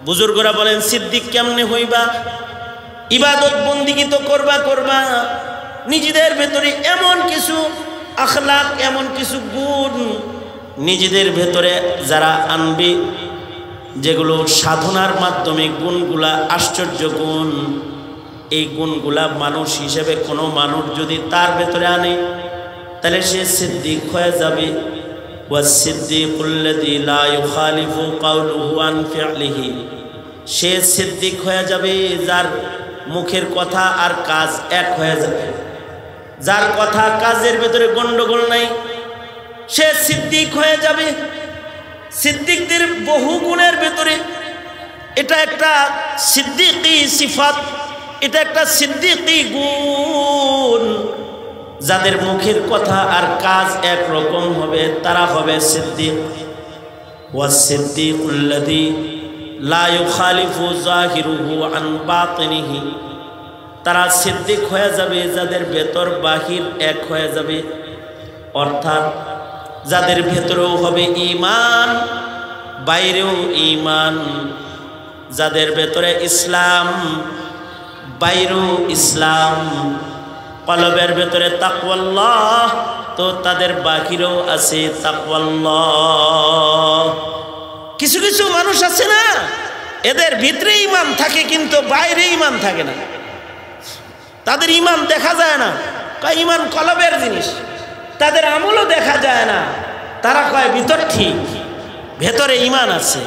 বুজুর্গরা বলেন সিদ্দিক কেমনে হইবা? ইবাদত বন্দিগি তো করবা, নিজেদের ভেতরে এমন কিছু আখলাক, এমন কিছু গুণ নিজেদের ভেতরে যারা আনবে, যেগুলো সাধনার মাধ্যমে গুণগুলা আশ্চর্য গুণ, এই গুণগুলা মানুষ হিসেবে কোনো মানুষ যদি তার ভেতরে আনে, তাহলে সে সিদ্দিক হয়ে যাবে। ওয়াসিদ্দিকুল্লাযী লা ইউখালিফু কাওলুহু আন ফি'লিহি, সে সিদ্দিক হয়ে যাবে যার মুখের কথা আর কাজ এক হয়ে যাবে, যার কথা কাজের ভেতরে গন্ডগোল নাই, সে সিদ্দিক হয়ে যাবে। সিদ্দিকদের বহু গুণের ভেতরে এটা একটা সিদ্দিকি সিফাত, এটা একটা সিদ্দিকি গুণ। যাদের মুখের কথা আর কাজ এক রকম হবে তারা হবে সিদ্দিক। ওয়াসিদ্দিকুল্লাযী লা ইউখালিফু যাহিরুহু আন বাতিনিহি, তারা সিদ্দিক হয়ে যাবে যাদের ভেতর বাহির এক হয়ে যাবে, অর্থাৎ যাদের ভেতরেও হবে ঈমান, বাইরেও ঈমান, যাদের ভেতরে ইসলাম, বাইরেও ইসলাম, কলবের ভেতরে তাকওয়াল্লাহ, তো তাদের বাহিরেও আছে তাকওয়াল্লাহ। কিছু কিছু মানুষ আছে না, এদের ভিতরে ঈমান থাকে কিন্তু বাইরে ঈমান থাকে না, তাদের ঈমান দেখা যায় না, কয় ঈমান কলবের জিনিস, তাদের আমলও দেখা যায় না, তারা কয় ভিতর ঠিক, ভেতরে ঈমান আছে,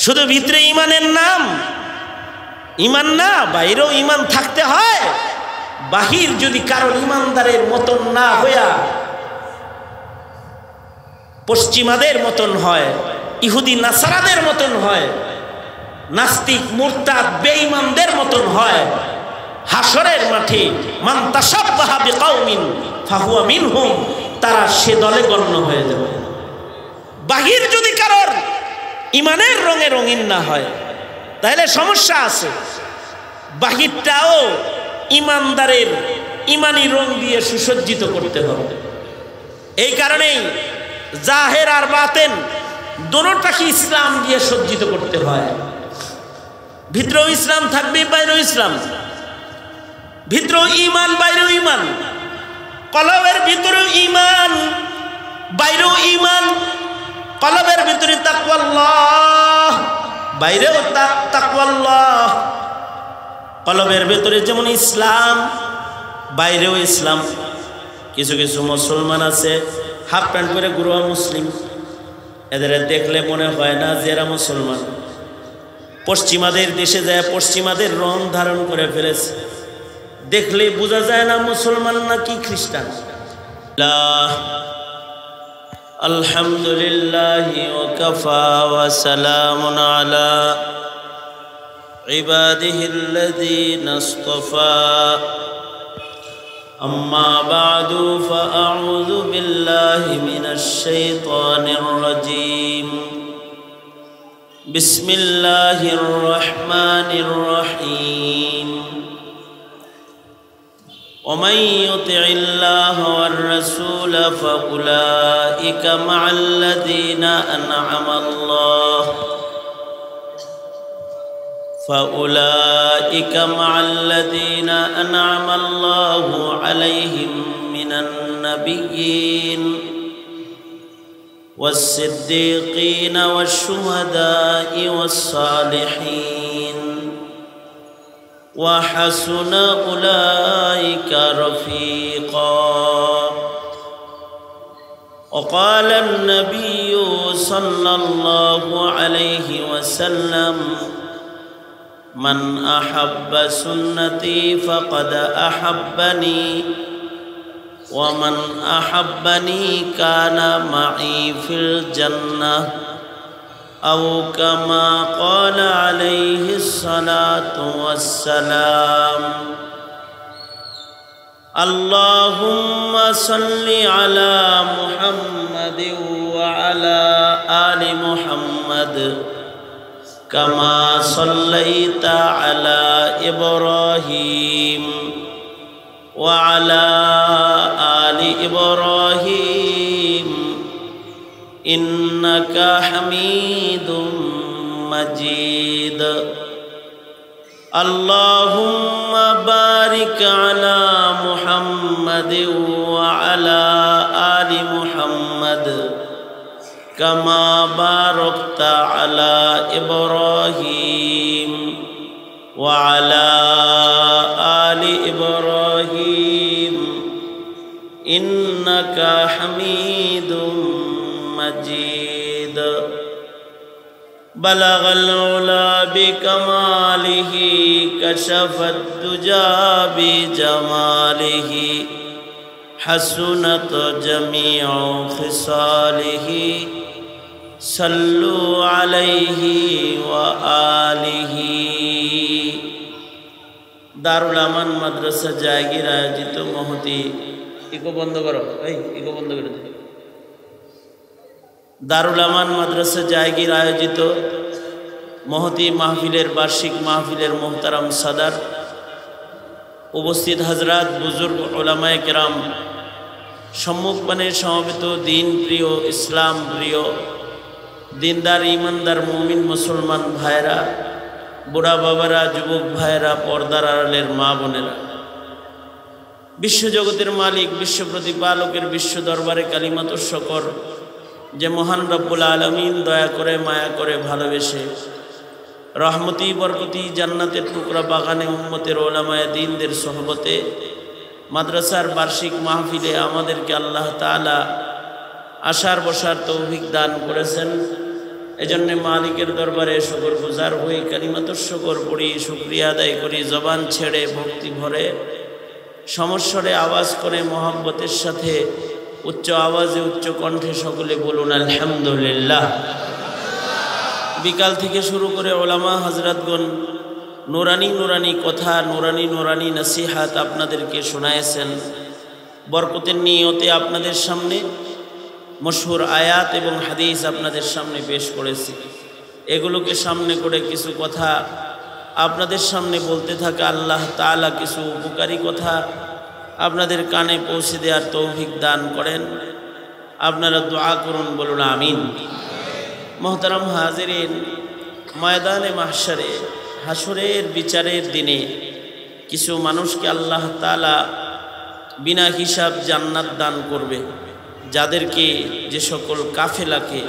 শুধু ভিতরে ঈমানের নাম ঈমান না, বাইরেও ঈমান থাকতে হয়। বাহির যদি কারো ঈমানদারের মতন না হইয়া পশ্চিমাদের মতন হয়, ইহুদি নাসারাদের মতন হয়, নাস্তিক মুরতাদ বেঈমানদের মতন হয়, হাসরের মাঠে মান তাশাব্বাহা বিকাউমিন ফাহুয়া মিনহুম, তারা সে দলে গণ্য হয়ে যাবে। বাহির যদি কারোর ঈমানের রঙে রঙিন না হয় তাহলে সমস্যা আছে। বাহিরটাও ঈমানদারের ঈমানি রং দিয়ে সুসজ্জিত করতে হবে। এই কারণেই জাহের আর বাতেন দুটোটাকে ইসলাম দিয়ে সজ্জিত করতে হয়। ভিতরেও ইসলাম থাকবে, বাইরেও ইসলাম, ভিতরেও ঈমান, বাইরেও ঈমান, কলবের ভিতরেও ঈমান, বাইরেও ঈমান, কলবের ভিতরে তাকওয়াল্লাহ, বাইরেও তাকওয়াল্লাহ। কলবের ভেতরে যেমন ইসলাম, বাইরেও ইসলাম। কিছু কিছু মুসলমান আছে হাফ প্যান্ট পরে গুরুয়া মুসলিম, এদের দেখলে মনে হয় না যে এরা মুসলমান। পশ্চিমাদের দেশে যায় পশ্চিমাদের রং ধারণ করে ফেলেছে, দেখলে বোঝা যায় না মুসলমান নাকি খ্রিস্টান। আলহামদুলিল্লাহি ওয়া কাফা ওয়া সালামুন আলা ইবাদিহিল্লাযীনা ইসতাফা, আম্মা বা'দু ফাআউযু বিল্লাহি মিনাশ শাইতানির রাজীম। বিসমিল্লাহির রহমানির রহিম। ومن يطع الله والرسول فأولئك مع الذين أنعم الله عليهم من النبيين والصديقين والشهداء والصالحين وحسن أولئك رفيقا. وقال النبي صلى الله عليه وسلم من أحب سنتي فقد أحبني ومن أحبني كان معي في الجنة أو كما قال عليه الصلاة والسلام. اللهم صل على محمد وعلى آل محمد كما صليت على إبراهيم وعلى آل إبراهيم إنك حميد مجيد اللهم بارك على محمد وعلى آل محمد كما باركت على إبراهيم وعلى آل إبراهيم إنك حميد مجيد بلغ العلا بكماله كشف الدجى بجماله حسنت جميع خصاله صلوا عليه وآله দারুল আমান মাদ্রাসা জায়গির আয়োজিত মহতি ইকো বন্ধ করো ইকো বন্ধ করে দিও দারুল আমান মাদ্রাসা জায়গির আয়োজিত মহতি মাহফিলের বার্ষিক মাহফিলের মোহতারাম সাদার উপস্থিত হযরত বুজুর্গ উলামায়ে কেরাম সম্মুখপানে সমবেত দিন প্রিয় ইসলাম প্রিয় দিনদার ইমানদার মুমিন মুসলমান ভাইরা বুড়া বাবারা যুবক ভাইরা পর্দার আড়ালের মা বোনেরা বিশ্বজগতের মালিক বিশ্ব প্রতিপালকের বিশ্ব দরবারে কালিমাত শকর যে মহান রব্বুল আলামিন দয়া করে মায়া করে ভালোবেসে রহমতি বরকতি জান্নাতের টুকরা বাগানে উম্মতের ওলামায়ে দ্বীনদের সোহবতে মাদ্রাসার বার্ষিক মাহফিলে আমাদেরকে আল্লাহ তাআলা আসার বসার তৌফিক দান করেছেন। এজন্য মালিকের দরবারে শুকরগুজার হই কালিমাত শকর পড়ি শুকরিয়া আদায় করি জবান ছেড়ে ভক্তি ভরে সমস্বরে আওয়াজ করে মহব্বতের সাথে উচ্চ আওয়াজে উচ্চ কণ্ঠে সকলে বলুন আলহামদুলিল্লাহ। বিকাল থেকে শুরু করে ওলামা হযরতগণ নুরানি নুরানি কথা নুরানি নুরানি নসিহাত আপনাদেরকে শোনায়েছেন। বরকতের নিয়তে আপনাদের সামনে মশহুর আয়াত এবং হাদিস আপনাদের সামনে পেশ করেছি। এগুলোকে সামনে করে কিছু কথা আপনাদের সামনে বলতে থাকা আল্লাহ তাআলা কিছু উপকারী কথা আপনাদের কানে পৌঁছে দেওয়ার তৌফিক দান করেন। আপনারা দোয়া করুন, বলুন আমিন। মোহতারাম হাজিরিন, ময়দানে মাহশারে হাসরের বিচারের দিনে কিছু মানুষকে আল্লাহ তাআলা বিনা হিসাব জান্নাত দান করবে। যাদেরকে যে সকল কাফেলাকে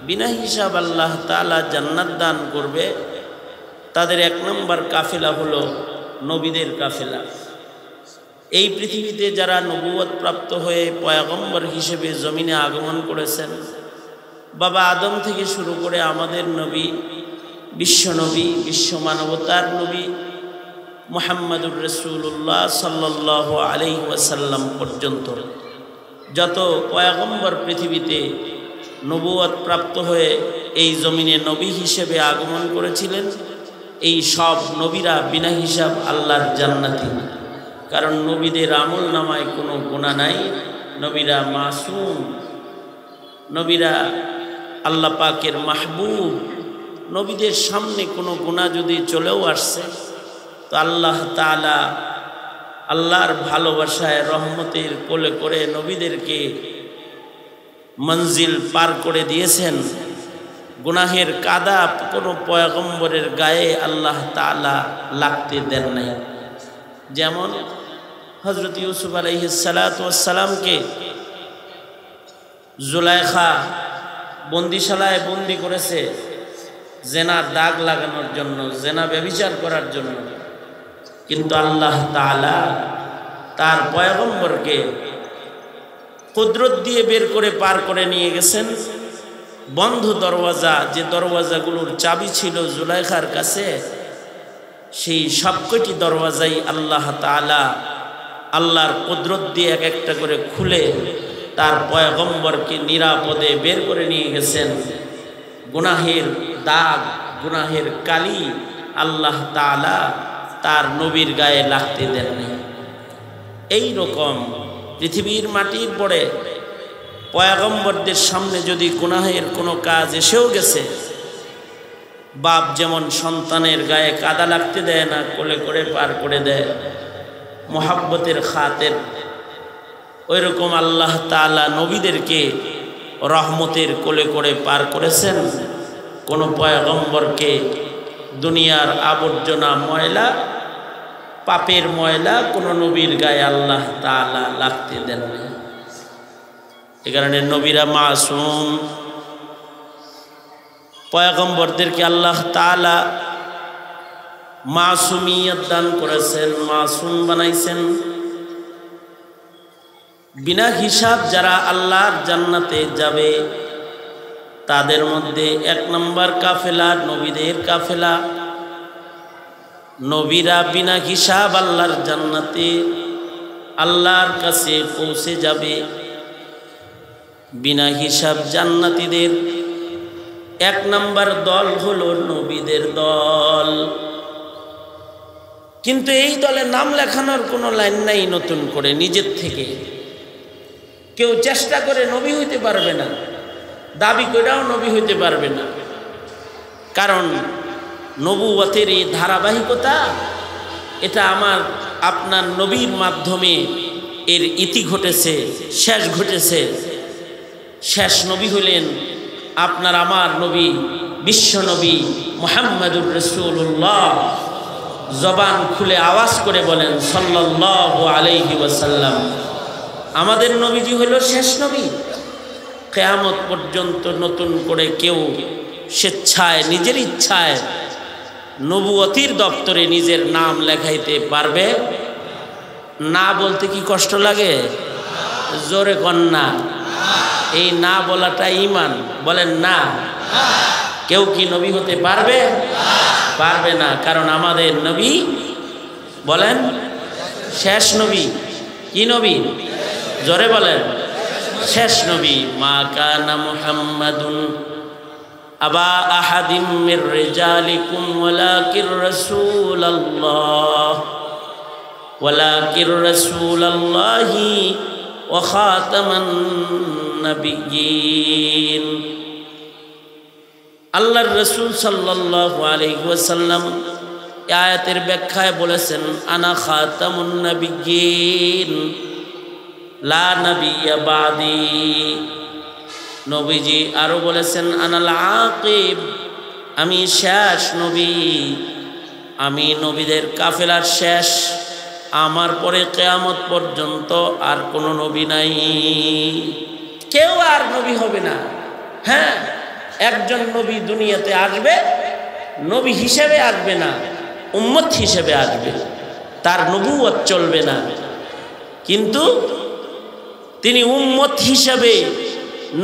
বিনা হিসাব আল্লাহ তাআলা জান্নাত দান করবে তাদের এক নম্বর কাফেলা হলো নবীদের কাফেলা। এই পৃথিবীতে যারা নবুয়ত প্রাপ্ত হয়ে পয়গম্বর হিসেবে জমিনে আগমন করেছেন, বাবা আদম থেকে শুরু করে আমাদের নবী বিশ্বনবী বিশ্ব মানবতার নবী মুহাম্মদুর রাসূলুল্লাহ সাল্লাল্লাহু আলাইহি ওয়াসাল্লাম পর্যন্ত যত পয়গম্বর পৃথিবীতে নবুয়ত প্রাপ্ত হয়ে এই জমিনে নবী হিসেবে আগমন করেছিলেন, এই সব নবীরা বিনা হিসাব আল্লাহর জান্নাতি। কারণ নবীদের আমল নামায় কোনো গুনাহ নাই, নবীরা মাসুম, নবীরা আল্লাহ পাকের মাহবুব। নবীদের সামনে কোনো গুনাহ যদি চলেও আসছে তো আল্লাহ তাআলা আল্লাহর ভালোবাসায় রহমতের কোলে করে নবীদেরকে মঞ্জিল পার করে দিয়েছেন। গুনাহের কাদা কোনো পয়গম্বরের গায়ে আল্লাহ তাআলা লাগতে দেন নাই। যেমন হযরত ইউসুফ আলাইহিস সালাতু ওয়াস সালামকে জুলাইখা বন্দিশালায় বন্দি করেছে জেনার দাগ লাগানোর জন্য, জেনা ব্যভিচার করার জন্য। কিন্তু আল্লাহ তাআলা তার পয়গম্বরকে কুদরত দিয়ে বের করে পার করে নিয়ে গেছেন। বন্ধ দরওয়াজা, যে দরওয়াজাগুলোর চাবি ছিল জুলাইখার কাছে, সেই সবকটি দরওয়াজাই আল্লাহ তাআলা আল্লাহর কুদরত দিয়ে এক একটা করে খুলে তার পয়গম্বরকে নিরাপদে বের করে নিয়ে গেছেন। গুনাহের দাগ, গুনাহের কালি আল্লাহ তাআলা তার নবীর গায়ে লাগতে দেননি। এই রকম পৃথিবীর মাটির পরে পয়গম্বরদের সামনে যদি গুনাহের কোনো কাজ এসেও গেছে, বাপ যেমন সন্তানের গায়ে কাদা লাগতে দেয় না, কোলে করে পার করে দেয় মোহাব্বতের খাতের, ওই রকম আল্লাহ তাআলা নবীদেরকে রহমতের কোলে করে পার করেছেন। কোনো পয়গম্বরকে দুনিয়ার আবর্জনা ময়লা পাপের ময়লা কোনো নবীর গায়ে আল্লাহ তাআলা লাগতে দেন না। এ কারণে নবীরা মাসুম, পয়গম্বরদেরকে আল্লাহ তাআলা মাসুমিয়ত দান করেছেন, মাসুম বানাইছেন। বিনা হিসাব যারা আল্লাহর জান্নাতে যাবে তাদের মধ্যে 1 নম্বর কাফেলা নবীদের কাফেলা। নবীরা বিনা হিসাব আল্লাহর জান্নাতে আল্লাহর কাছে পৌঁছে যাবে। বিনা হিসাব জান্নাতীদের 1 নম্বর দল হলো নবীদের দল। কিন্তু এই দলে নাম লেখানোর কোনো লাইন নাই নতুন করে নিজের থেকে। কেউ চেষ্টা করে নবী হইতে পারবে না, দাবি করেও নবী হইতে পারবে না। কারণ নবুয়তের এই ধারাবাহিকতা, এটা আমার আপনার নবীর মাধ্যমে এর ইতি ঘটেছে, শেষ ঘটেছে। শেষ নবী হলেন আপনার আমার নবী, বিশ্ব নবী মুহাম্মদুর রাসূলুল্লাহ। জবান খুলে আওয়াজ করে বলেন সাল্লাল্লাহু আলাইহি ওয়াসাল্লাম। আমাদের নবীজি হলো শেষ নবী। কিয়ামত পর্যন্ত নতুন করে কেউ স্বেচ্ছায় নিজের ইচ্ছায় নবুয়তির দপ্তরে নিজের নাম লেখাইতে পারবে না। বলতে কি কষ্ট লাগে? জোরে কন্যা। এই না বলাটা ঈমান। বলেন না। কেউ কি নবী হতে পারবে? পারবে না। কারণ আমাদের নবী বলেন শেষ নবী। কি নবী? জোরে বলেন শেষ নবী। মা কানা মুহাম্মাদুন আবা আহাদিম মির রিজালিকুম ওয়ালাকির রাসূলুল্লাহি ওয়া খাতামান নাবিয়্যিন। আল্লাহর রাসূল সাল্লাল্লাহু আলাইহি ওয়াসাল্লাম আয়াতের ব্যাখ্যায় বলেছেন আনা খাতামুন নাবিয়্যিন লা নাবিয়্যা বাদি। নবীজি আরো বলেছেন আনাল আকিব, আমি শেষ নবী, আমি নবীদের কাফেলার শেষ। আমার পরে কিয়ামত পর্যন্ত আর কোনো নবী নাই, কেউ আর নবী হবে না। হ্যাঁ, একজন নবী দুনিয়াতে আসবে, নবী হিসেবে আসবে না, উম্মত হিসেবে আসবে। তার নবুয়ত চলবে না, কিন্তু তিনি উম্মত হিসেবে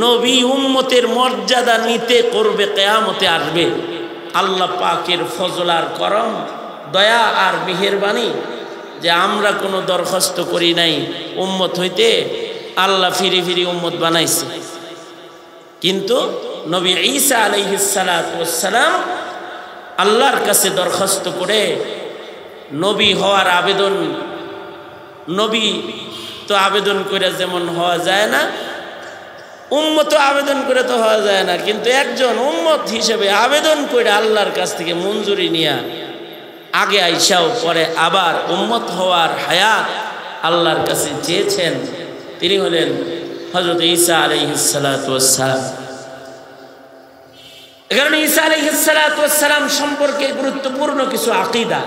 নবী উম্মতের মর্যাদা নিতে করবে, কিয়ামতে আসবে। আল্লাহ পাকের ফজল আর করম, দয়া আর মেহেরবানি যে আমরা কোনো দরখাস্ত করি নাই উম্মত হইতে, আল্লাহ ফিরি ফিরি উম্মত বানাইছে। কিন্তু নবী ঈসা আলাইহিস সালাতু ওয়াস সালাম আল্লাহর কাছে দরখাস্ত করে নবী হওয়ার আবেদন, নবী তো আবেদন করে যেমন হওয়া যায় না, উম্মত আবেদন করে তো হওয়া যায় না, কিন্তু একজন উম্মত হিসেবে আবেদন করে আল্লাহর কাছ থেকে মঞ্জুরি নিয়া আগে আইসাও পরে আবার উম্মত হওয়ার হায়াত আল্লাহর কাছে চেয়েছেন। তিনি হলেন হযরত ঈসা আলাইহিস সালাতু ওয়াস সালাম। এই কারণে ঈসা আলাইহিস সালাতু ওয়াস সালাম সম্পর্কে গুরুত্বপূর্ণ কিছু আকীদা,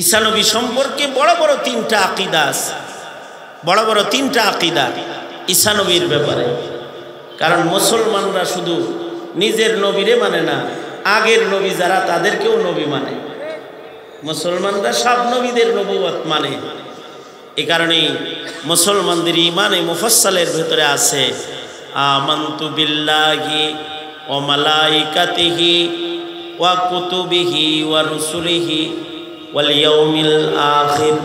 ঈসা নবী সম্পর্কে বড় বড় 3টা আকীদা আছে, বড় বড় 3টা আকীদা ঈসা নবীর ব্যাপারে। কারণ মুসলমানরা শুধু নিজের নবীরে মানে না, আগের নবী যারা তাদেরকেও নবী মানে। মুসলমানরা সব নবীদের নবুয়ত মানে। এই কারণেই মুসলমানদের ঈমানে মুফাসসালের ভিতরে আছে আমানতু বিল্লাহি ওয়া মালাইকাতিহি ওয়া কুতুবিহি ওয়া রুসুলিহি ওয়াল ইয়াউমিল আখির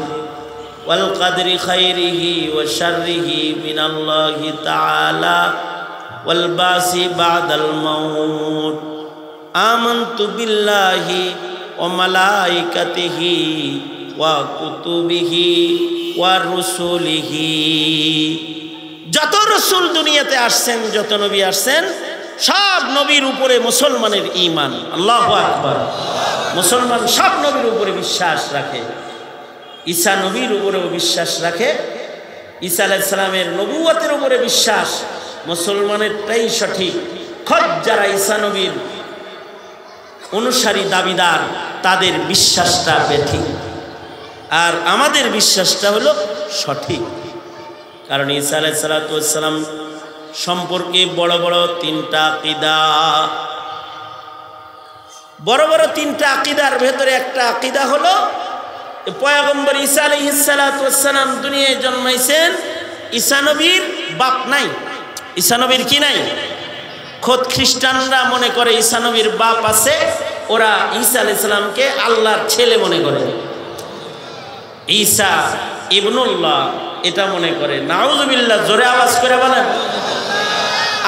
ওয়াল কদরি খাইরিহি ওয়া শাররিহি মিনাল্লাহি তাআলা ওয়াল বাসি বাদাল মাউত। আমানতু বিল্লাহি ওয়া মালাইকাতিহি ওয়া কুতুবিহি ওয়া রুসুলিহি। যত রসুল দুনিয়াতে আসছেন, যত নবী আসছেন, সব নবীর উপরে মুসলমানের ঈমান। আল্লাহু আকবার। মুসলমান সব নবীর উপরে বিশ্বাস রাখে, ঈসা নবীর উপরেও বিশ্বাস রাখে। ঈসা আলাইহিস সালামের নবুয়তের উপরে বিশ্বাস মুসলমানেরটাই সঠিক, খোদ যারা ঈসা নবীর অনুসারী দাবিদার তাদের বিশ্বাসটা বেঠিক, আর আমাদের বিশ্বাসটা হলো সঠিক। কারণ ঈসা আলাইহিস সালাতু ওয়াস সালাম সম্পর্কে বড় বড় তিনটা আকীদা, বড় বড় তিনটা আকীদার ভেতরে একটা আকীদা হলো পয়গম্বর ঈসা আলাইহিস সালাতু ওয়াস সালাম দুনিয়ায় জন্মাইছেন, ঈসা নবীর বাপ নাই। ঈসা নবীর কি নাই? খোদ খ্রিস্টানরা মনে করে ঈসা নবীর বাপ আছে, ওরা ঈসা আলাইহিস সালামকে আল্লাহর ছেলে মনে করে, ঈসা ইবনুল্লাহ এটা মনে করে। নাউজুবিল্লাহ, জোরে আওয়াজ করে বলেন।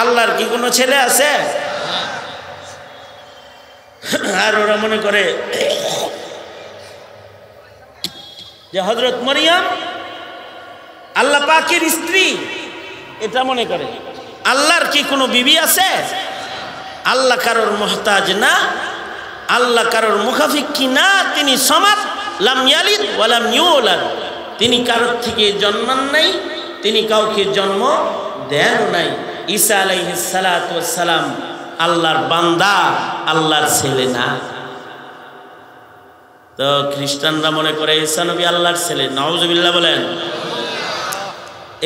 আল্লাহর কি কোনো ছেলে আছে? আর ওরা মনে করে যে হযরত মরিয়ম আল্লাহ পাকের স্ত্রী, এটা মনে করে। আল্লাহর কি কোনো বিবি আছে? আল্লাহ কারোর মুহতাজ না, আল্লাহ কারোর মুখাফিক্ষি না, তিনি সমাদ, লাম ইয়ালিদ ওয়া লাম ইউলাদ, তিনি কারোর থেকে জন্মান নাই, তিনি কাউকে জন্ম দেন নাই। ঈসা আলাইহিস সালাতু ওয়াস সালাম আল্লাহর বান্দা, আল্লাহর ছেলে না। তো খ্রিস্টানরা মনে করে ঈসা নবী আল্লাহর ছেলে। নাউজুবিল্লাহ বলেন।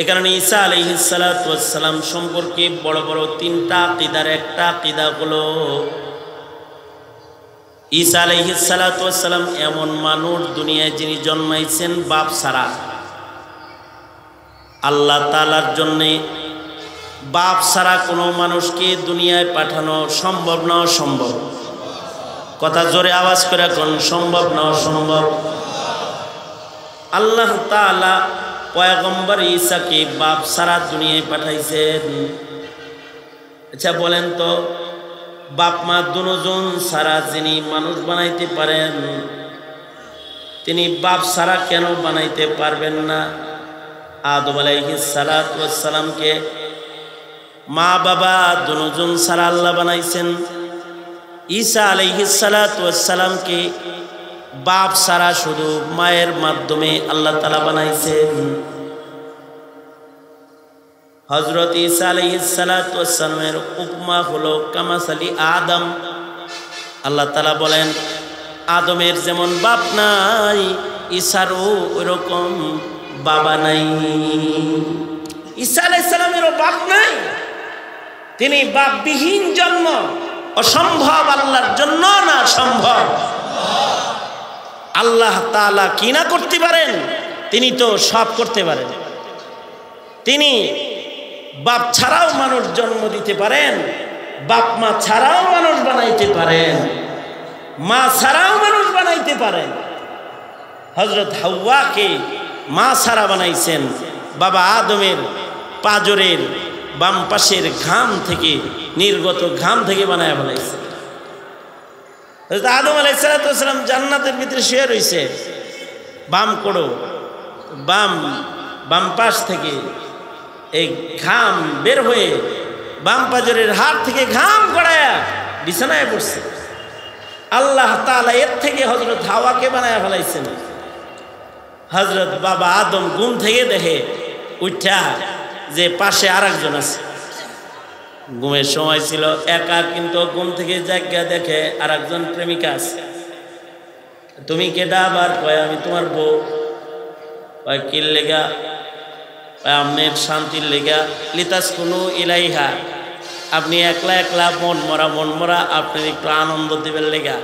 এ কারণে ঈসা আলাইহিস সালাতু ওয়াস সালাম সম্পর্কে বড় বড় তিনটা আকীদার একটা আকীদা হলো ঈসা আলাইহিস সালাতু ওয়াস সালাম এমন মানুষ দুনিয়ায় যিনি জন্মাইছেন বাপ ছাড়া। আল্লাহ তাআলার জন্যে বাপ ছাড়া কোনো মানুষকে দুনিয়ায় পাঠানো সম্ভব না অসম্ভব? কথা জোরে আওয়াজ করে কোন সম্ভব না অসম্ভব? আল্লাহ তাআলা পয়গম্বর ঈসাকে বাপ ছাড়া দুনিয়ায় পাঠাইছেন। আচ্ছা বলেন তো, বাপ মা দুজন ছাড়া যিনি মানুষ বানাইতে পারেন, তিনি বাপ ছাড়া কেন বানাইতে পারবেন না? আদম আলাইহিস সালাতু ওয়াস সালামকে মা বাবা দুজন ছাড়া আল্লাহ বানাইছেন। ঈসা আলাইহিস সালাতু ওয়াস সালামকে বাপ ছাড়া শুধু মায়ের মাধ্যমে আল্লাহ তাআলা বানাইছেন। হযরত ঈসা আলাইহিস সালাতু ওয়াস সালামের উপমা হলো কামাসালি আদম। আল্লাহ তাআলা বলেন আদমের যেমন বাপ নাই, ঈসারও ওইরকম বাবা নাই। ঈসা আলাইহিস সালামেরও বাপ নাই, তিনি বাপবিহীন জন্ম। অসম্ভব আল্লাহর জন্য না সম্ভব? আল্লাহ তাআলা কি না করতে পারেন? তিনি তো সব করতে পারেন। তিনি বাপ ছাড়াও মানুষ জন্ম দিতে পারেন, বাপ মা ছাড়াও মানুষ বানাইতে পারেন, মা ছাড়াও মানুষ বানাইতে পারেন। হযরত হাওয়াকে মা ছাড়া বানাইছেন, বাবা আদমের পাজরের বাম পাশের ঘাম থেকে, নির্গত ঘাম থেকে বানায় বানাইছেন। হযরত আদম আলাইহিস সালাতু ওয়াস সালাম জান্নাতের ভিতরে শুয়ে রইছে, বাম কোড়ো বাম পাশ থেকে এই ঘাম বের হয়ে বাম পাজরের হাড় থেকে ঘাম গড়ায়া বিছানায় পড়ছে। আল্লাহ তাআলা এর থেকে হযরত হাওয়াকে বানায় ফেলাইছেন। হযরত বাবা আদম ঘুম থেকে দেখে উঠা যে পাশে আরেকজন আছে। ঘুমের সময় ছিল একা, কিন্তু ঘুম থেকে জায়গা দেখে আরেকজন প্রেমিকা আছে। তুমি কেডা? আবার কয় আমি তোমার বউ। কয় কির লেগা? আপনার শান্তির লেগা। লিতাসকুনু ইলাইহা, আপনি একলা একলা মন মরা, আপনার একটু আনন্দ দিবেন লেগা।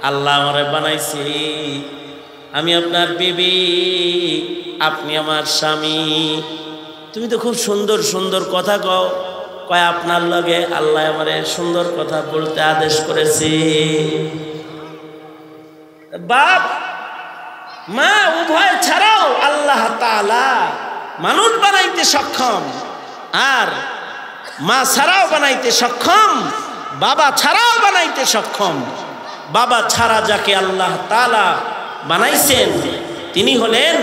আল্লাহ আমারে বানাইছি, আমি আপনার বিবি, আপনি আমার স্বামী। তুমি তো খুব সুন্দর সুন্দর কথা কও। কয় আপনার লগে আল্লাহ আমারে সুন্দর কথা বলতে আদেশ করেছি। বাপ মা উভয় ছাড়াও আল্লাহ তাআলা মানুষ বানাইতে সক্ষম, আর মা ছাড়াও বানাইতে সক্ষম, বাবা ছাড়াও বানাইতে সক্ষম। বাবা ছাড়া যাকে আল্লাহ তাআলা বানাইছেন তিনি হলেন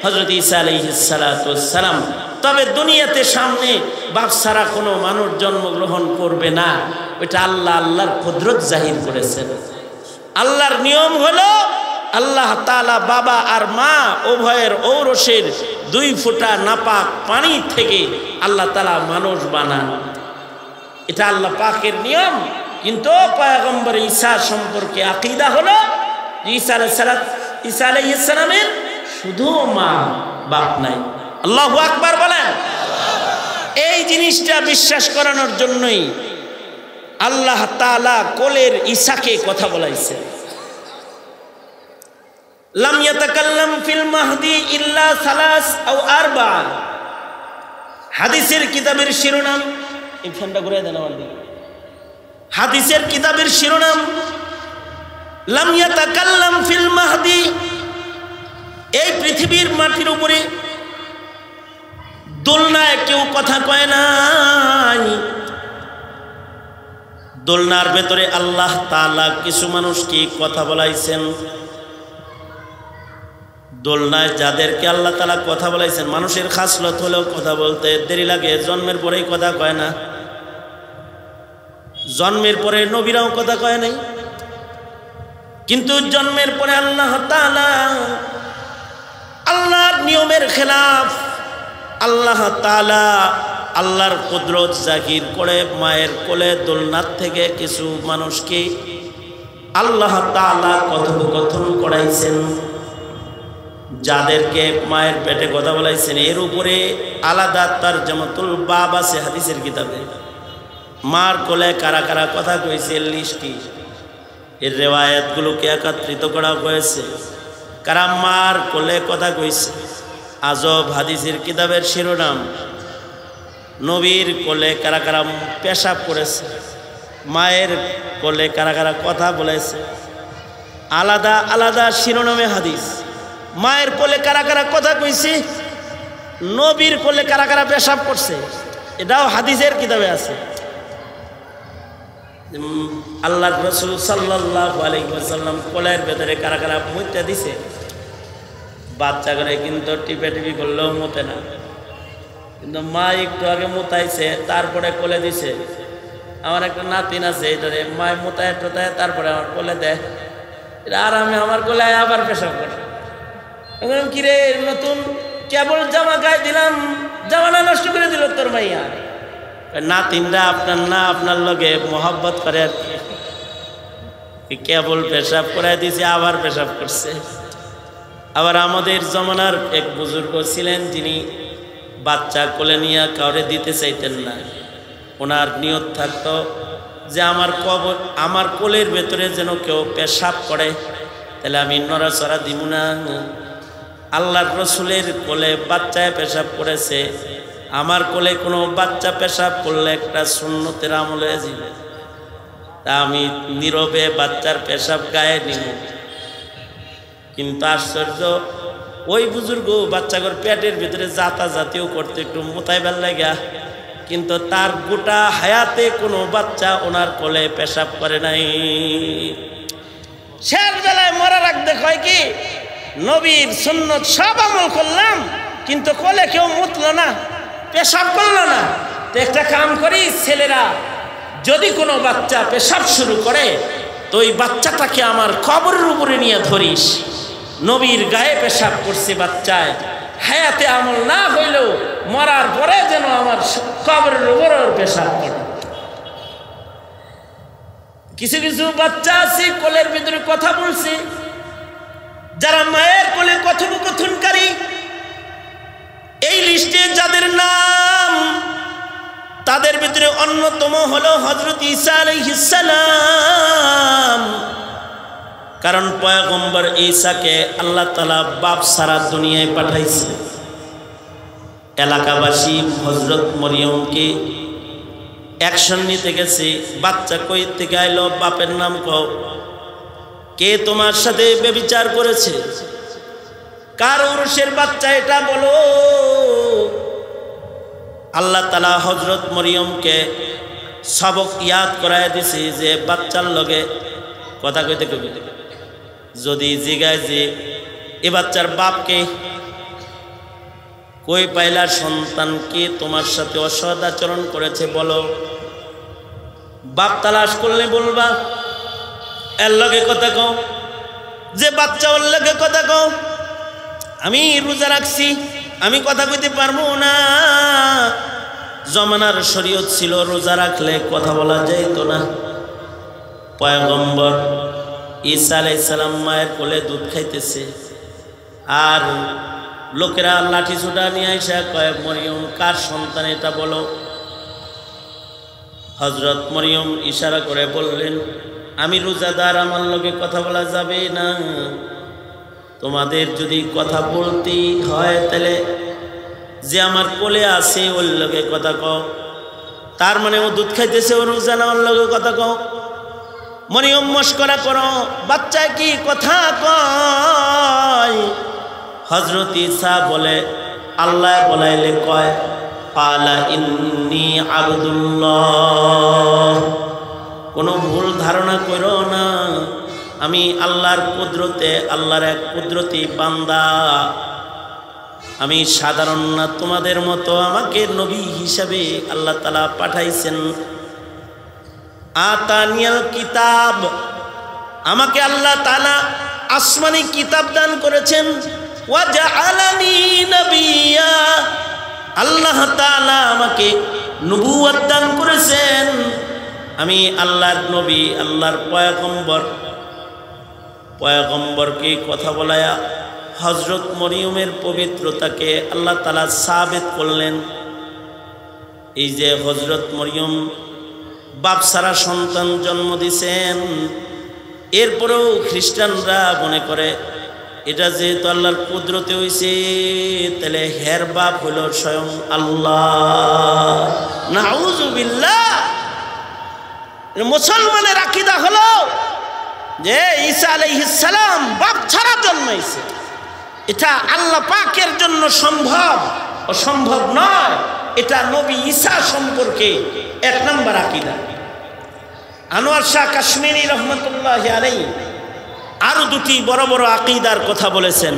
হযরত ঈসা আলাইহিস সালাতু ওয়াস সালাম। তবে দুনিয়াতে সামনে বাপ ছাড়া কোনো মানুষ জন্মগ্রহণ করবে না, ওইটা আল্লাহর কুদরত জাহির করেছেন। আল্লাহর নিয়ম হলো আল্লাহ তাআলা বাবা আর মা উভয়ের ঔরসের 2 ফোঁটা নাপাক পানি থেকে আল্লাহ তাআলা মানুষ বানান। এটা আল্লাহ পাকের নিয়ম। কিন্তু পয়গম্বর ঈসা সম্পর্কে আকীদা হলো ঈসা আলাইহিস সালামের শুধু মা, বাপ নাই। আল্লাহু আকবার বলেন। এই জিনিসটা বিশ্বাস করানোর জন্যই আল্লাহ তাআলা কোলের ঈসাকে কথা বলাইছে। লাম ইয়াতাকাল্লাম ফিল মাহদি ইল্লা সালাস আও আরবা। হাদিসের কিতাবের শিরোনাম, এই ফোনটা ঘুরে দেন আমার দিকে। হাদিসের কিতাবের শিরোনাম লাম ইয়াতাকাল্লাম ফিল মাহদি। এই পৃথিবীর মাটির উপরে দোলনায় কেউ কথা কয় নাই। দোলনার ভেতরে আল্লাহ তাআলা কিছু মানুষকে কথা বলাইছেন। দোলনায় যাদেরকে আল্লাহ তাআলা কথা বলাইছেন, মানুষের খাসলত হলেও কথা বলতে দেরি লাগে, জন্মের পরেই কথা কয় না। জন্মের পরে নবীরাও কথা কয় নাই, কিন্তু জন্মের পরে আল্লাহ তাআলা আল্লাহর নিয়মের খেলাফ আল্লাহ তাআলা আল্লাহর কুদরত জাহির করে মায়ের কোলে দোলনার থেকে কিছু মানুষকে আল্লাহ তাআলা কথোপকথন করাইছেন। যাদেরকে মায়ের পেটে কথা বলাইছেন এর উপরে আলাদা তারজামাতুল বাব আছে হাদিসের কিতাবে। মার কোলে কারা কারা কথা কইছে লিস্টি, এর রেওয়ায়াতগুলোকে একত্রিত করা হয়েছে। কারা মার কোলে কথা কইছে। আজব হাদিসের কিতাবের শিরোনাম নবীর কোলে কারা কারা পেশাব করেছে, মায়ের কোলে কারা কারা কথা বলেছে। আলাদা আলাদা শিরোনামে হাদিস। মায়ের কোলে কারা কারা কথা কইছে, নবীর কোলে কারা কারা পেশাব করছে, এটাও হাদিসের কিতাবে আছে। আল্লাহর রাসূল সাল্লাল্লাহু আলাইহি ওয়াসাল্লাম কোলের ভেতরে কারা কারা মুইতা দিছে। বাচ্চা করে কিন্তু টিপে টিপি করলেও মতে না, কিন্তু মা একটু আগে মুতাইছে তারপরে কোলে দিছে। আমার একটা নাতিন আছে, এটারে মায় মুতায় টোতায় তারপরে আমার কোলে দেয়, এটা আরামে আমার কোলে আবার পেশাব করে। কিরে নতুন কেবল জামা গায়ে দিলাম, জামানা নষ্ট করে দিল তোর মাইয়া। নাতিনরা আপনার না আপনার লগে মোহাব্বত করে আর কি, কেবল পেশাব করাই দিয়েছে আবার পেশাব করছে। আবার আমাদের জমানার এক বুজুর্গ ছিলেন যিনি বাচ্চা কোলে নিয়ে কাউরে দিতে চাইতেন না। ওনার নিয়ত থাকতো যে আমার কোলের ভেতরে যেন কেউ পেশাব করে তাহলে আমি নড়াচড়া দিব না। আল্লাহর রসুলের কোলে বাচ্চায় পেশাব করেছে, আমার কোলে কোনো বাচ্চা পেশাব করলে একটা সুন্নতের আমলে যাবে, তা আমি নীরবে বাচ্চার পেশাব গায়ে নিব। কিন্তু আশ্চর্য, ওই বুজুর্গ বাচ্চাগর পেটের ভিতরে জাতীয় করতে একটু মোতাইবার লাগা, কিন্তু তার গোটা হায়াতে কোনো বাচ্চা ওনার কোলে পেশাব করে নাই। শেষ বেলায় মরা রাখতে হয় কি, নবীর সুন্নত সব আমল করলাম কিন্তু কোলে কেউ মুতলো না, পেশাব করলো না। তো একটা কাম করি, ছেলেরা যদি কোনো বাচ্চা পেশাব শুরু করে তো ওই বাচ্চাটাকে আমার কবরের উপরে নিয়ে ধরিস। নবীর গায়ে পেশাব করছে বাচ্চায়, হায়াতে আমল না হইলেও মরার পরে যেন আমার কবরের উপরে পেশাব করে। কিছু কিছু বাচ্চা আছে কোলের ভিতরে কথা বলছে, যারা মায়ের কোলে কথোপকথনকারী, এই লিস্টে যাদের নাম তাদের ভিতরে অন্যতম হলো হযরত ঈসা আলাইহিস সালাম। কারণ পয়গম্বর ঈসাকে আল্লাহ তাআলা বাপ সারা দুনিয়ায় পাঠাইছে। এলাকাবাসী হযরত মরিয়মকে অ্যাকশন নিতে গেছে, বাচ্চা কই থেকে আইলো, বাপের নাম কও, কে তোমার সাথে ব্যভিচার করেছে, কার উরুসের বাচ্চা এটা বলো। আল্লাহ তাআলা হযরত মরিয়মকে সবক ইয়াদ করায় দিছে যে বাচ্চার লগে কথা কইতে কবি, যদি জিগায় যে এ বাচ্চার বাপকে, কই পাইলা সন্তানকে তোমার সাথে অসদাচরণ করেছে বলো। বাপ তালাশ করলে বলবা, এর লগে কথা কও, যে বাচ্চা ওর লগে কথা কও, আমি রোজা রাখছি আমি কথা কইতে পারবো না, জমানার শরীয়ত ছিল রোজা রাখলে কথা বলা যেত না। পয়গম্বর ঈসা আলাইহিস সালাম মায়ের কোলে দুধ খাইতেছে, আর লোকেরা লাঠি ছোটা নিয়ে আইসা কয়, মরিয়ম কার সন্তান এটা বলো। হযরত মরিয়ম ইশারা করে বললেন, আমি রোজাদার, আমার লগে কথা বলা যাবে না। তোমাদের যদি কথা বলতেই হয় তাহলে যে আমার কোলে আছে ওর লগে কথা কও। তার মানে ও দুধ খাইতেছে, ও রোজা না, ওর লগে কথা কও। মরিয়ম মস্করা করো, বাচ্চায় কি কথা কয়? হযরত ঈসা বলে, আল্লাহ বলাইলে কয়, ক্বালা ইন্নী আবদুল্লাহ। কোনো ভুল ধারণা করো না, আমি আল্লাহর কুদরতে, আল্লাহর এক কুদরতি বান্দা। আমি সাধারণ না, তোমাদের মতো আমাকে নবী হিসাবে আল্লাহ তাআলা পাঠাইছেন। আতানিয়াল কিতাব, আমাকে আল্লাহ তাআলা আসমানি কিতাব দান করেছেন। ওয়া জাআলানি নবিয়্যা, আল্লাহ তাআলা আমাকে নবুয়ত দান করেছেন। আমি আল্লাহর নবী, আল্লাহর পয়গম্বর। পয়গম্বরকে কথা বলায়া হযরত মরিয়মের পবিত্রতাকে আল্লাহ তাআলা সাবিত করলেন। এই যে হযরত মরিয়ম বাপ ছাড়া সন্তান জন্ম দিয়েছেন, এরপরেও খ্রিস্টানরা মনে করে এটা যেহেতু আল্লাহর কুদরতে হইছে, তাহলে হের বাপ হইল স্বয়ং আল্লাহ। নাউযুবিল্লাহ। মুসলমানের আকীদা হলো যে ঈসা আলাইহিস সালাম বাপ ছাড়া জন্মাইছে, এটা আল্লাহ পাকের জন্য সম্ভব, অসম্ভব নয়। এটা নবী ঈসা সম্পর্কে এক নম্বর আকীদা। আনোয়ার শাহ কাশ্মীরি রহমতুল্লাহি আলাইহি আরো দুটি বড় বড় আকীদার কথা বলেছেন।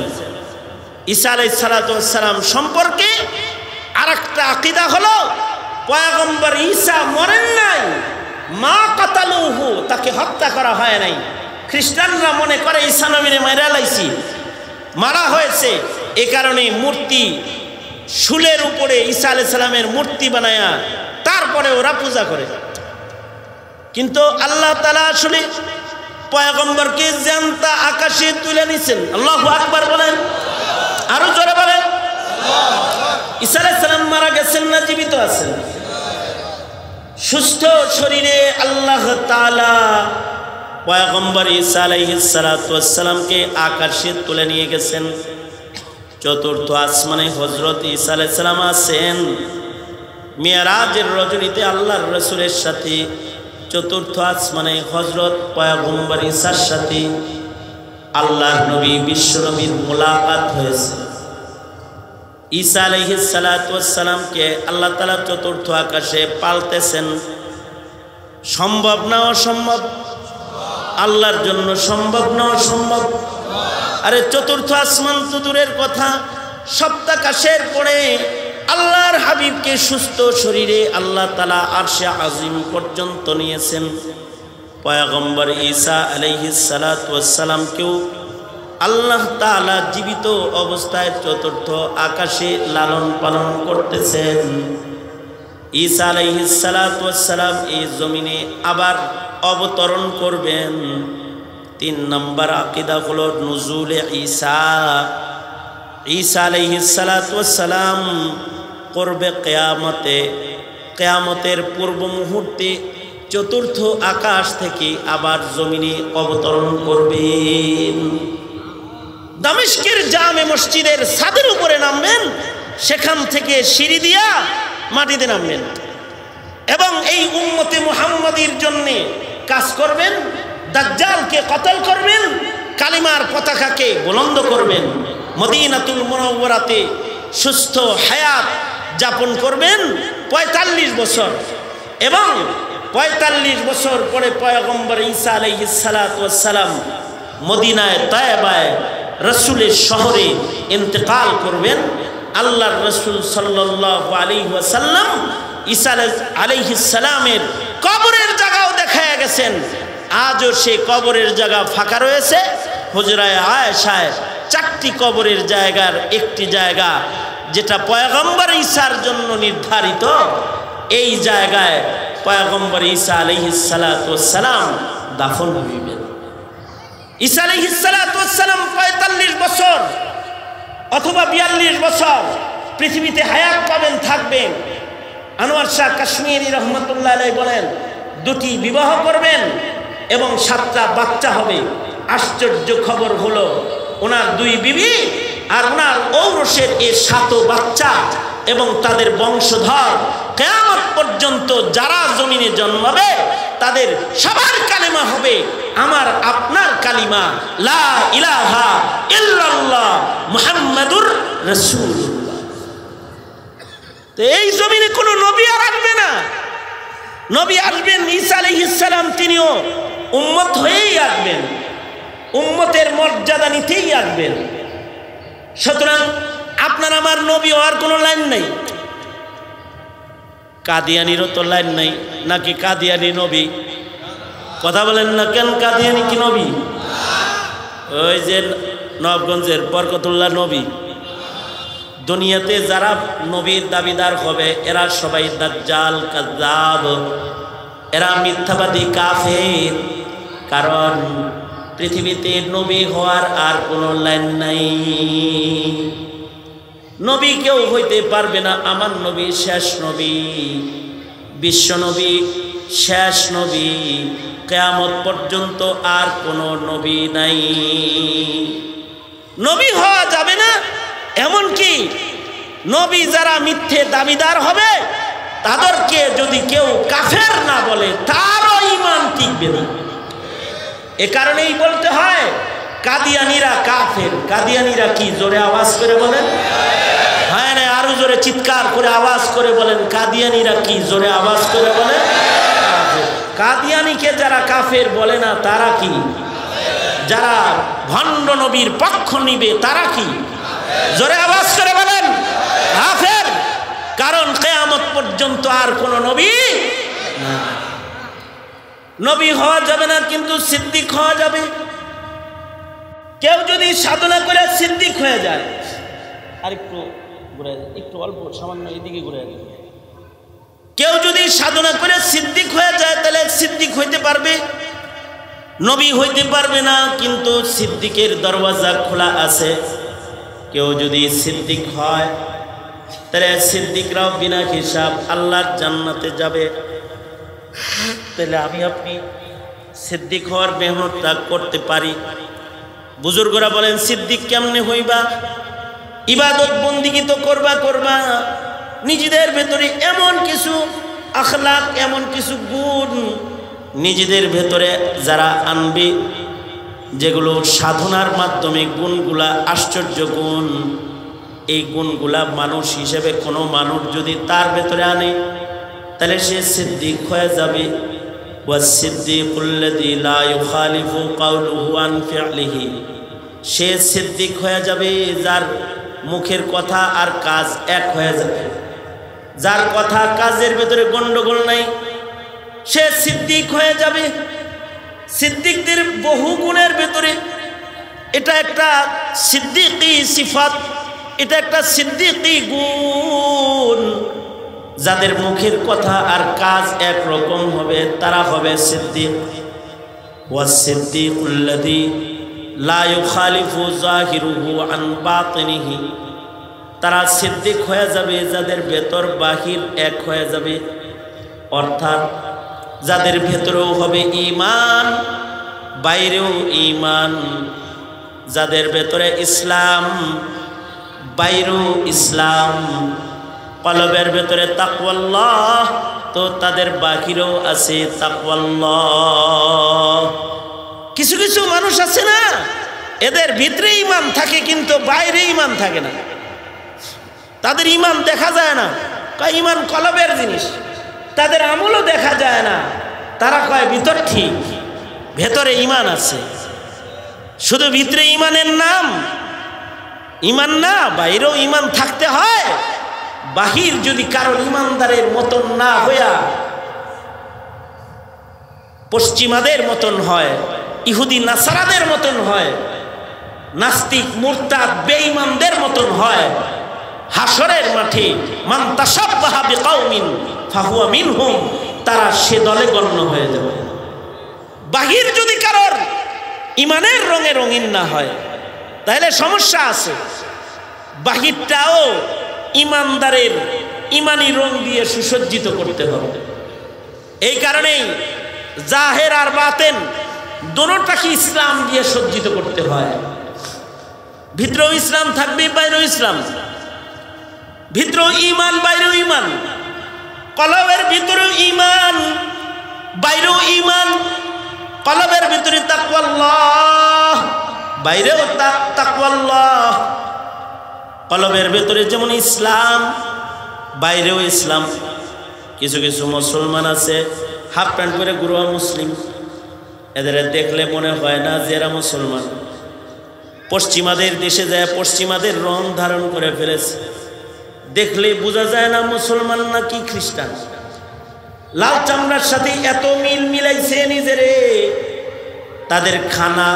ঈসা আলাইহিস সালাতু ওয়াস সালাম সম্পর্কে আরেকটা আকীদা হলো, পয়গম্বর ঈসা মরেন নাই, মা কাতালুহু, তাকে হত্যা করা হয় নাই। খ্রিস্টানরা মনে করে ঈসা নবীরে মারা লাইছি, মারা হয়েছে। এ কারণে মূর্তি, শুলের উপরে ঈসা আলাইহিস সালামের মূর্তি বানায়া তারপরে ওরা পূজা করে। কিন্তু আল্লাহ তাআলা আসলে পয়গম্বরকে জ্যান্ত আকাশে তুলে নিছেন। আল্লাহু আকবার বলেন, আরো জোরে বলেন। ঈসা আলাইহিস সালাম মারা গেছেন না জীবিত আছেন? সুস্থ শরীরে আল্লাহ তাআলা পয়গম্বর ঈসা আলাইহিস সালাতু ওয়াস সালামকে আকাশে তুলে নিয়ে গেছেন। চতুর্থ আসমানে হযরত ঈসা আলাইহিস সালাম আছেন। মিরাজের রজনীতে আল্লাহর রাসূলের সাথে চতুর্থ আসমানে হযরত পয়গম্বর ঈসার সাথে আল্লাহর নবী বিশ্ব নবীর মোলাকাত হয়েছে। ঈসা আলাইহিস সালাতু ওয়াস সালামকে আল্লাহ তাআলা চতুর্থ আকাশে পালতেছেন। সম্ভব না অসম্ভব? আল্লাহর জন্য সম্ভব না অসম্ভব? আরে চতুর্থ আসমান তো দূরের কথা, সপ্তাকাশের পরে আল্লাহর হাবিবকে সুস্থ শরীরে আল্লাহ তাআলা আরশে আজিম পর্যন্ত নিয়েছেন। পয়গম্বর ঈসা আলাইহিস সালাতু ওয়াস সালামকেও আল্লাহ তাআলা জীবিত অবস্থায় চতুর্থ আকাশে লালন পালন করতেছেন। ঈসা আলাইহিস সালাতু ওয়াস সালাম এই জমিনে আবার অবতরণ করবেন। 3 নম্বর আকীদা হলো নুজুলে ঈসা। ঈসা আলাইহিস সালাতু ওয়াস সালাম করবে কিয়ামতে, কিয়ামতের পূর্ব মুহূর্তে চতুর্থ আকাশ থেকে আবার জমিনে অবতরণ করবেন। দামেস্কের জামে মসজিদের ছাদের উপরে নামবেন, সেখান থেকে সিঁড়ি দিয়া মাটিতে নামবেন এবং এই উম্মতে মুহাম্মাদির জন্য কাজ করবেন। দাজ্জালকে কতল করবেন, কালিমার পতাকাকে বুলন্দ করবেন। মদিনাতুল মুনাওয়ারাতে সুস্থ হায়াত যাপন করবেন 45 বছর এবং 45 বছর পরে পয়গম্বর ঈসা আলাইহিস সালাতু ওয়াস সালাম মদিনায় তায়েবায় রাসূলের শহরে ইন্তেকাল করবেন। আল্লাহর রাসূল সাল্লাল্লাহু আলাইহি ওয়াসাল্লাম ঈসা আলাইহিস সালামের কবরের জায়গাও দেখায়া গেছেন। আজও সেই কবরের জায়গা ফাঁকা রয়েছে। হুজরায়ে আয়েশায় 4টি কবরের জায়গার একটি জায়গা, যেটা পয়গম্বর ঈসার জন্য নির্ধারিত, এই জায়গায় পয়গম্বর ঈসা আলাইহিস সালাতু ওয়াস সালাম দাফন হইবেন। ঈসা আলাইহিস সালাতু ওয়াস সালাম ৪৫ বছর অথবা ৪২ বছর পৃথিবীতে হায়াত পাবেন, থাকবেন। আনোয়ার শাহ কাশ্মীরি রহমতুল্লাহ আলাইহি বলেন, 2টি বিবাহ করবেন এবং 7টা বাচ্চা হবে। আশ্চর্য খবর হলো ওনার 2 বিবি আর ওনার ঔরসের এই 7 বাচ্চা এবং তাদের বংশধর কিয়ামত পর্যন্ত যারা জমিনে জন্মাবে তাদের সবার কালিমা হবে আমার আপনার কালিমা, লা ইলাহা ইল্লাল্লাহ মুহাম্মাদুর রাসূলুল্লাহ। তো এই জমিনে কোনো নবী আর আসবে না। নবী আসবেন ঈসা আলাইহিস সালাম, তিনিও উম্মত হয়েই আসবেন, উম্মতের মর্যাদা নিতেই আসবেন। সুতরাং আপনার আমার নবী হওয়ার কোনো লাইন নাই। কাদিয়ানিরও তো লাইন নাই, নাকি কাদিয়ানি নবী? কথা বলেন না কেন? কাদিয়ানি কি নবী? ওই যে নবগঞ্জের বরকতুল্লাহ নবী। দুনিয়াতে যারা নবীর দাবিদার হবে এরা সবাই দাজ্জাল, কাযযাব, এরা মিথ্যাবাদী, কাফের। কারণ পৃথিবীতে নবী হওয়ার আর কোনো লাইন নাই। নবী কেউ হইতে পারবে না। আমার নবী শেষ নবী, বিশ্ব নবী শেষ নবী, কিয়ামত পর্যন্ত আর কোনো নবী নাই। নবী হওয়া যাবে না। এমনকি নবী যারা মিথ্যে দাবিদার হবে তাদেরকে যদি কেউ কাফের না বলে তারও ঈমান টিকবে না। এ কারণেই বলতে হয় কাদিয়ানিরা কাফের। কাদিয়ানিরা কি? জোরে আওয়াজ করে বলেন। হ্যাঁ রে, আরো জোরে চিৎকার করে আওয়াজ করে বলেন, কাদিয়ানিরা কি? জোরে আওয়াজ করে বলেন। কাদিয়ানিকে যারা কাফের বলে না তারা কি? যারা ভণ্ড নবীর পক্ষ নিবে তারা কি? জোরে আওয়াজ করে বলেন, কাফের। কারণ কিয়ামত পর্যন্ত আর কোন নবী না। নবী হওয়া যাবে না, কিন্তু সিদ্দিক হওয়া যাবে। কেউ যদি সাধনা করে সিদ্দিক হয়ে যায়, আর একটু ঘুরে, একটু অল্প সামান্য এদিকে ঘুরে, কেউ যদি সাধনা করে সিদ্দিক হয়ে যায় তাহলে সিদ্দিক হইতে পারবে, নবী হইতে পারবে না। কিন্তু সিদ্দিকের দরওয়াজা খোলা আছে। কেউ যদি সিদ্দিক হয় তাহলে সিদ্দিকরাও বিনা হিসাব আল্লাহর জান্নাতে যাবে। তাহলে আমি আপনি সিদ্দিক হওয়ার মেহনতটা করতে পারি। বুজুর্গরা বলেন সিদ্দিক কেমনে হইবা? ইবাদত বন্দিগি তো করবা, নিজেদের ভেতরে এমন কিছু আখলাক, এমন কিছু গুণ নিজেদের ভেতরে যারা আনবে, যেগুলো সাধনার মাধ্যমে গুণগুলা আশ্চর্য গুণ, এই গুণগুলা মানুষ হিসেবে কোনো মানুষ যদি তার ভেতরে আনে তাহলে সে সিদ্দিক হয়ে যাবে। ওয়াসিদ্দিকুল্লাযী লা ইউখালিফু কাওলুহু আন ফি'লিহি, সে সিদ্দিক হয়ে যাবে যার মুখের কথা আর কাজ এক হয়ে যাবে, যার কথা কাজের ভেতরে গন্ডগোল নাই, সে সিদ্দিক হয়ে যাবে। সিদ্দিকদের বহু গুণের ভেতরে এটা একটা সিদ্দিকি সিফাত, এটা একটা সিদ্দিকি গুণ। যাদের মুখের কথা আর কাজ এক রকম হবে তারা হবে সিদ্দিক। ওয়াসিদ্দিকুল্লাযী লা ইউখালিফু যাহিরুহু আন বাতিনিহি, তারা সিদ্দিক হয়ে যাবে যাদের ভেতর বাহির এক হয়ে যাবে। অর্থাৎ যাদের ভেতরেও হবে ঈমান, বাইরেও ঈমান, যাদের ভেতরে ইসলাম, বাইরেও ইসলাম, কলবের ভেতরে তাকওয়াল্লাহ, তো তাদের বাহিরেও আছে তাকওয়াল্লাহ। কিছু কিছু মানুষ আছে না, এদের ভিতরে ঈমান থাকে কিন্তু বাইরে ঈমান থাকে না। তাদের ঈমান দেখা যায় না, কয় ঈমান কলবের জিনিস। তাদের আমলও দেখা যায় না, তারা কয় ভিতর ঠিক, ভেতরে ঈমান আছে। শুধু ভিতরে ঈমানের নাম, ঈমান না, বাইরেও ঈমান থাকতে হয়। বাহির যদি কারো ঈমানদারের মতন না হইয়া পশ্চিমাদের মতন হয়, ইহুদি নাসারাদের মতন হয়, নাস্তিক মুরতাদ বেঈমানদের মতন হয়, হাসরের মাঠে মান তাশাব্বাহা বিকাউমিন ফাহুয়া মিনহুম, তারা সে দলে গণ্য হয়ে যাবে। বাহির যদি কারোর ইমানের রঙে রঙিন না হয় তাহলে সমস্যা আছে। বাহিরটাও ইমানদারের ইমানি রং দিয়ে সুসজ্জিত করতে হবে। এই কারণেই জাহের আর বাতেন দুটোটাকে ইসলাম দিয়ে সজ্জিত করতে হয়। ভিতরেও ইসলাম থাকবে, বাইরেও ইসলাম, ভিতরেও ইমান বাইরেও ইমান, কলবের ভিতরেও ইমান বাইরেও ইমান, কলবের ভিতরে তাকওয়াল্লাহ বাইরেও তাকওয়াল্লাহ। কলবের ভিতরে যেমন ইসলাম বাইরেও ইসলাম। কিছু কিছু মুসলমান আছে হাফ প্যান্ট পরে গুরুয়া মুসলিম, এদের দেখলে মনে হয় না যে এরা মুসলমান। পশ্চিমাদের দেশে যায় পশ্চিমাদের রং ধারণ করে ফেলেছে, দেখলে বোঝা যায় না মুসলমান নাকি খ্রিস্টান। লাল চামড়ার সাথে এত মিল মিলাইছে নিজেরে, তাদের খানা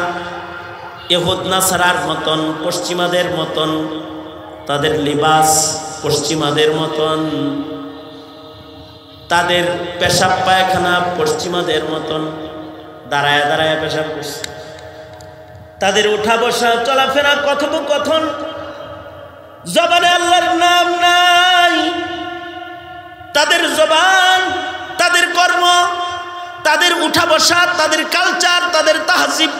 ইহুদ নাসারার মতন, পশ্চিমাদের মতন, তাদের লিবাস পশ্চিমাদের মতন, তাদের পেশাব পায়খানা পশ্চিমাদের মতন, দাঁড়ায় দাঁড়ায় পেশাব করছে। তাদের উঠা বসা চলাফেরা কথোপকথন জবানে আল্লাহর নাম নাই। তাদের জবান, তাদের কর্ম, তাদের উঠা বসা, তাদের কালচার, তাদের তাহজিব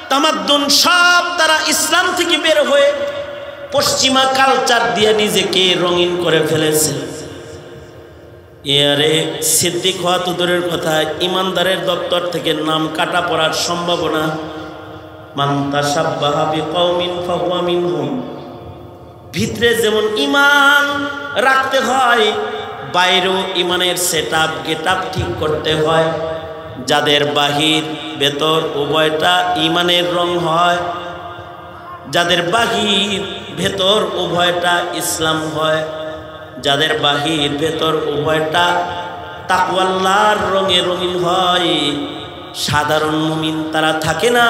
তামাদ্দুন সব তারা ইসলাম থেকে বের হয়ে পশ্চিমা কালচার দিয়ে নিজেকে রঙিন করে ফেলেছে। এরে সিদ্দিক হওয়া তো দূরের কথা, ইমানদারের দপ্তর থেকে নাম কাটা পড়ার সম্ভাবনা। মান তাশাব্বাহা বিকওমিন ফাহুয়া মিনহুম। ভিতরে যেমন ইমান রাখতে হয়, বাইরেও ইমানের সেটআপ গেটআপ ঠিক করতে হয়। যাদের বাহির ভেতর উভয়টা ইমানের রং হয়, যাদের বাহির ভেতর উভয়টা ইসলাম হয়, যাদের বাহির ভেতর উভয়টা তাকওয়াল্লাহর রঙে রঙিন হয়, সাধারণ মুমিন তারা থাকে না।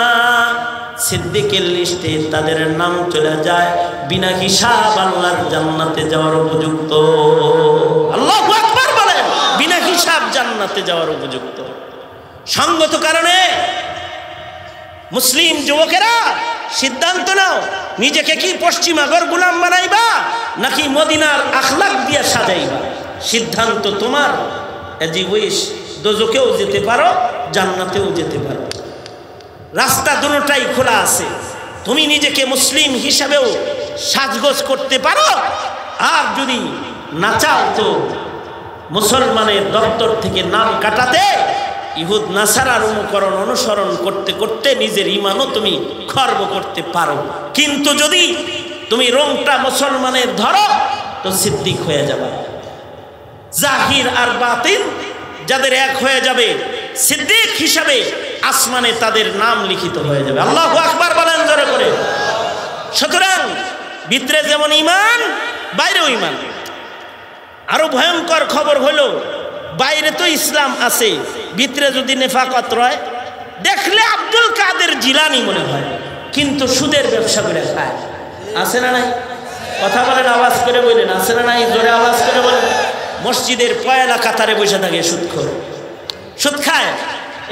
সিদ্দিকের লিস্টে তাদের নাম চলে যায়, বিনা হিসাব আল্লাহর জান্নাতে যাওয়ার উপযুক্ত। আল্লাহু আকবার বলেন, বিনা হিসাব জান্নাতে যাওয়ার উপযুক্ত। সঙ্গত কারণে মুসলিম যুবকেরা সিদ্ধান্ত নাও, নিজেকে কি পশ্চিমাগর গোলাম বানাইবা নাকি মদিনার আখলাক দিয়ে সাজাইবা। সিদ্ধান্ত তোমার। এজ ইউ উইশ, দোজখেও যেতে পারো, জান্নাতেও যেতে পারো। রাস্তা দুটোটাই খোলা আছে। তুমি নিজেকে মুসলিম হিসাবেও সাজগোজ করতে পারো, আর যদি না চাও তো মুসলমানের দপ্তর থেকে নাম কাটাতে ইহুদ নাসারার অনুকরণ অনুসরণ করতে করতে নিজের ইমানও তুমি খর্ব করতে পারো। কিন্তু যদি তুমি রংটা মুসলমানের ধরো তো সিদ্দিক হয়ে যাবে। জাহির আর বাতিন যাদের এক হয়ে যাবে, সিদ্দিক হিসাবে আসমানে তাদের নাম লিখিত হয়ে যাবে। আল্লাহু আকবার বলেন জোরে করে। সুতরাং ভিতরে যেমন ইমান বাইরেও ইমান। আরো ভয়ঙ্কর খবর হলো, বাইরে তো ইসলাম আছে, ভিতরে যদি নেফাকত রয়, দেখলে আব্দুল কাদের জিলানি মনে হয়, কিন্তু সুদের ব্যবসা করে খায়। আছে না নাই? কথা বলেন, আওয়াজ করে বলেন, আছে না নাই? জোরে আওয়াজ করে বলেন। মসজিদের পয়লা কাতারে বসে থাকে সুদখোর, সুদ খায়।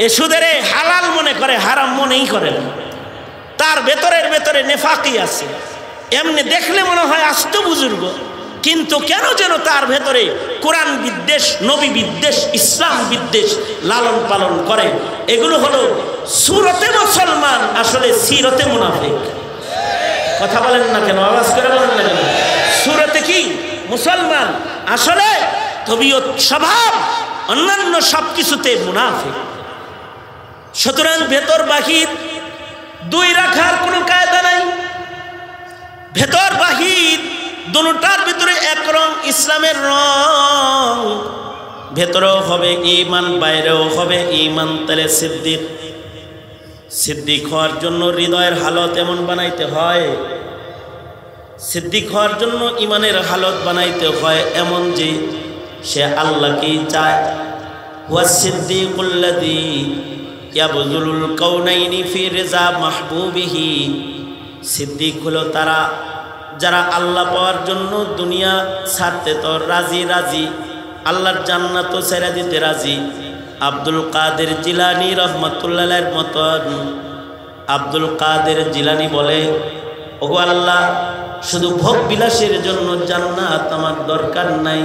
এ সুদের হালাল মনে করে, হারাম মনেই করে না। তার ভেতরের ভেতরে নেফাকি আছে। এমনি দেখলে মনে হয় আস্ত বুজুর্গ, কিন্তু কেন যেন তার ভেতরে কোরআন বিদ্বেষ, নবী বিদ্বেষ, ইসলাম বিদ্বেষ লালন পালন করে। এগুলো হলো সুরতে মুসলমান, আসলে সিরতে মুনাফিক। কথা বলেন না কেন? আওয়াজ করে বলেন না কেন? সুরতে কি মুসলমান, আসলে তবিয়ত স্বভাব অন্যান্য সব কিছুতে মুনাফিক। সুতরাং ভেতর বাহির দুই রাখার কোনো কায়দা নাই। ভেতর বাহির দুটার ভিতরে এক রং, ইসলামের রং। ভেতরেও হবে ঈমান, বাইরেও হবে ঈমান। তাহলে সিদ্দিক, সিদ্দিক হওয়ার জন্য হৃদয়ের হালত এমন বানাইতে হয়, সিদ্দিক হওয়ার জন্য ঈমানের হালত বানাইতে হয় এমন যে সে আল্লাহকেই চায়। হুয়া সিদ্দিকুল্লাযী ইয়াবযুলুল কাউনাইনি ফি রিজা মাহবুবিহি। সিদ্দিক হলো তারা যারা আল্লাহ পাওয়ার জন্য দুনিয়া ছাড়তে তো রাজি রাজি, আল্লাহর জান্নাতও ছেড়ে দিতে রাজি। আব্দুল কাদের জিলানী রহমাতুল্লাহের মতন আব্দুল কাদের জিলানী বলে, ওগো আল্লাহ, শুধু ভোগ বিলাসের জন্য জান্নাত আমার দরকার নাই,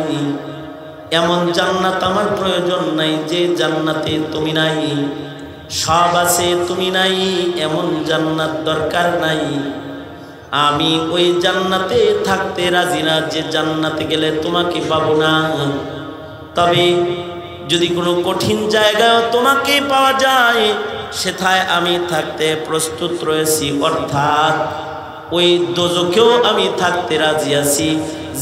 এমন জান্নাত আমার প্রয়োজন নাই যে জান্নাতে তুমি নাই। সব আছে তুমি নাই, এমন জান্নাত দরকার নাই। আমি ওই জান্নাতে থাকতে রাজি না যে জান্নাতে গেলে তোমাকে পাবো না। তবে যদি কোনো কঠিন জায়গায় তোমাকে পাওয়া যায়, সেথায় আমি থাকতে প্রস্তুত রয়েছি। অর্থাৎ ওই দোজখেও আমি থাকতে রাজি আছি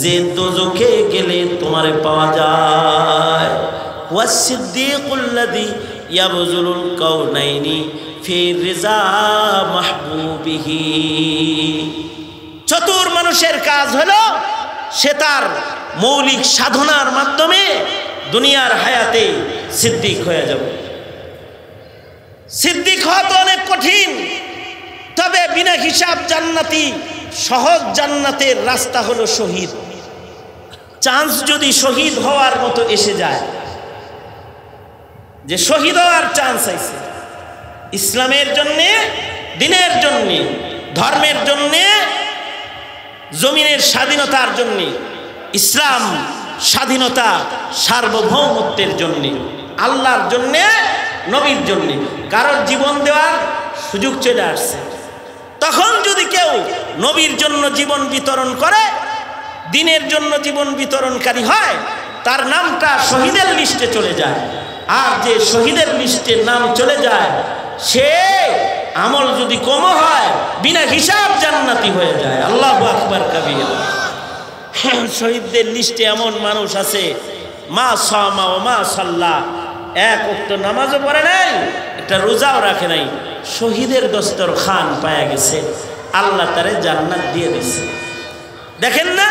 যে দোজখে গেলে তোমারে পাওয়া যায়। ওয়াসিদ্দিকুল্লাযী ইয়াবযুলুল কাউনাইনি ফি রিজা মাহবুবিহি। চতুর মানুষের কাজ হলো সে তার মৌলিক সাধনার মাধ্যমে দুনিয়ার হায়াতে সিদ্দিক হয়ে যাবে। সিদ্দিক হওয়া তো অনেক কঠিন, তবে বিনা হিসাব জান্নাতি সহজ জান্নাতের রাস্তা হলো শহীদ। চান্স যদি শহীদ হওয়ার মতো এসে যায়, যে শহীদ হওয়ার চান্স আছে ইসলামের জন্যে, দিনের জন্যে, ধর্মের জন্যে, জমিনের স্বাধীনতার জন্যে, ইসলাম স্বাধীনতা সার্বভৌমত্বের জন্যে, আল্লাহর জন্যে, নবীর জন্যে কারোর জীবন দেওয়ার সুযোগ চলে আসছে, তখন যদি কেউ নবীর জন্য জীবন বিতরণ করে, দিনের জন্য জীবন বিতরণকারী হয়, তার নামটা শহীদের লিস্টে চলে যায়। আর যে শহীদের লিস্টে নাম চলে যায়, সে আমল যদি কম হয় বিনা হিসাব জান্নাতি হয়ে যায়। আল্লাহু আকবার কাবীরা। শহীদদের লিস্টে এমন মানুষ আছে, মা সামা ও মা সাল্লা, এক ওয়াক্ত নামাজও পড়ে নাই, একটা রোজাও রাখে নাই, শহীদের দস্তরখান পায়া গেছে, আল্লাহ তারে জান্নাত দিয়ে দিছে। দেখেন না,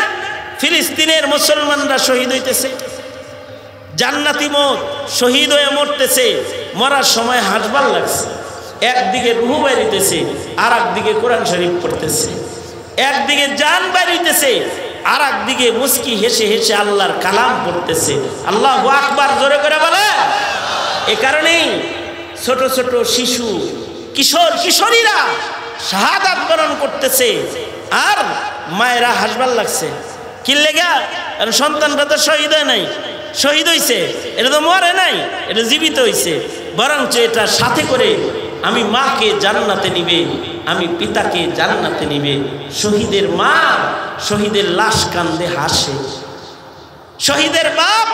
ফিলিস্তিনের মুসলমানরা শহীদ হইতেছে, জান্নাতি মত, শহীদ হয়ে মরতেছে, মরার সময় হাসবার লাগছে। একদিকে রুহু বাইরিতেছে, আর একদিকে কোরআন শরীফ পড়তেছে, একদিকে জান বাইরিতেছে, আর একদিকে মুস্কি হেসে হেসে আল্লাহর কালাম পড়তেছে। আল্লাহু আকবার জোরে করে বলে। এ কারণেই ছোট ছোট শিশু, কিশোর কিশোরীরা শাহাদাত বরণ করতেছে, আর মায়েরা হাসবার লাগছে। কি লেগা? সন্তানরা তো শহীদ হয় নাই, শহীদ হইছে, এটা তো মরে নাই, এটা জীবিত হইছে। বরঞ্চ এটা সাথে করে আমি মাকে জান্নাতে নিবে, আমি পিতাকে জান্নাতে নিবে। শহীদের মা শহীদের লাশ কান্দে হাসে, শহীদের বাপ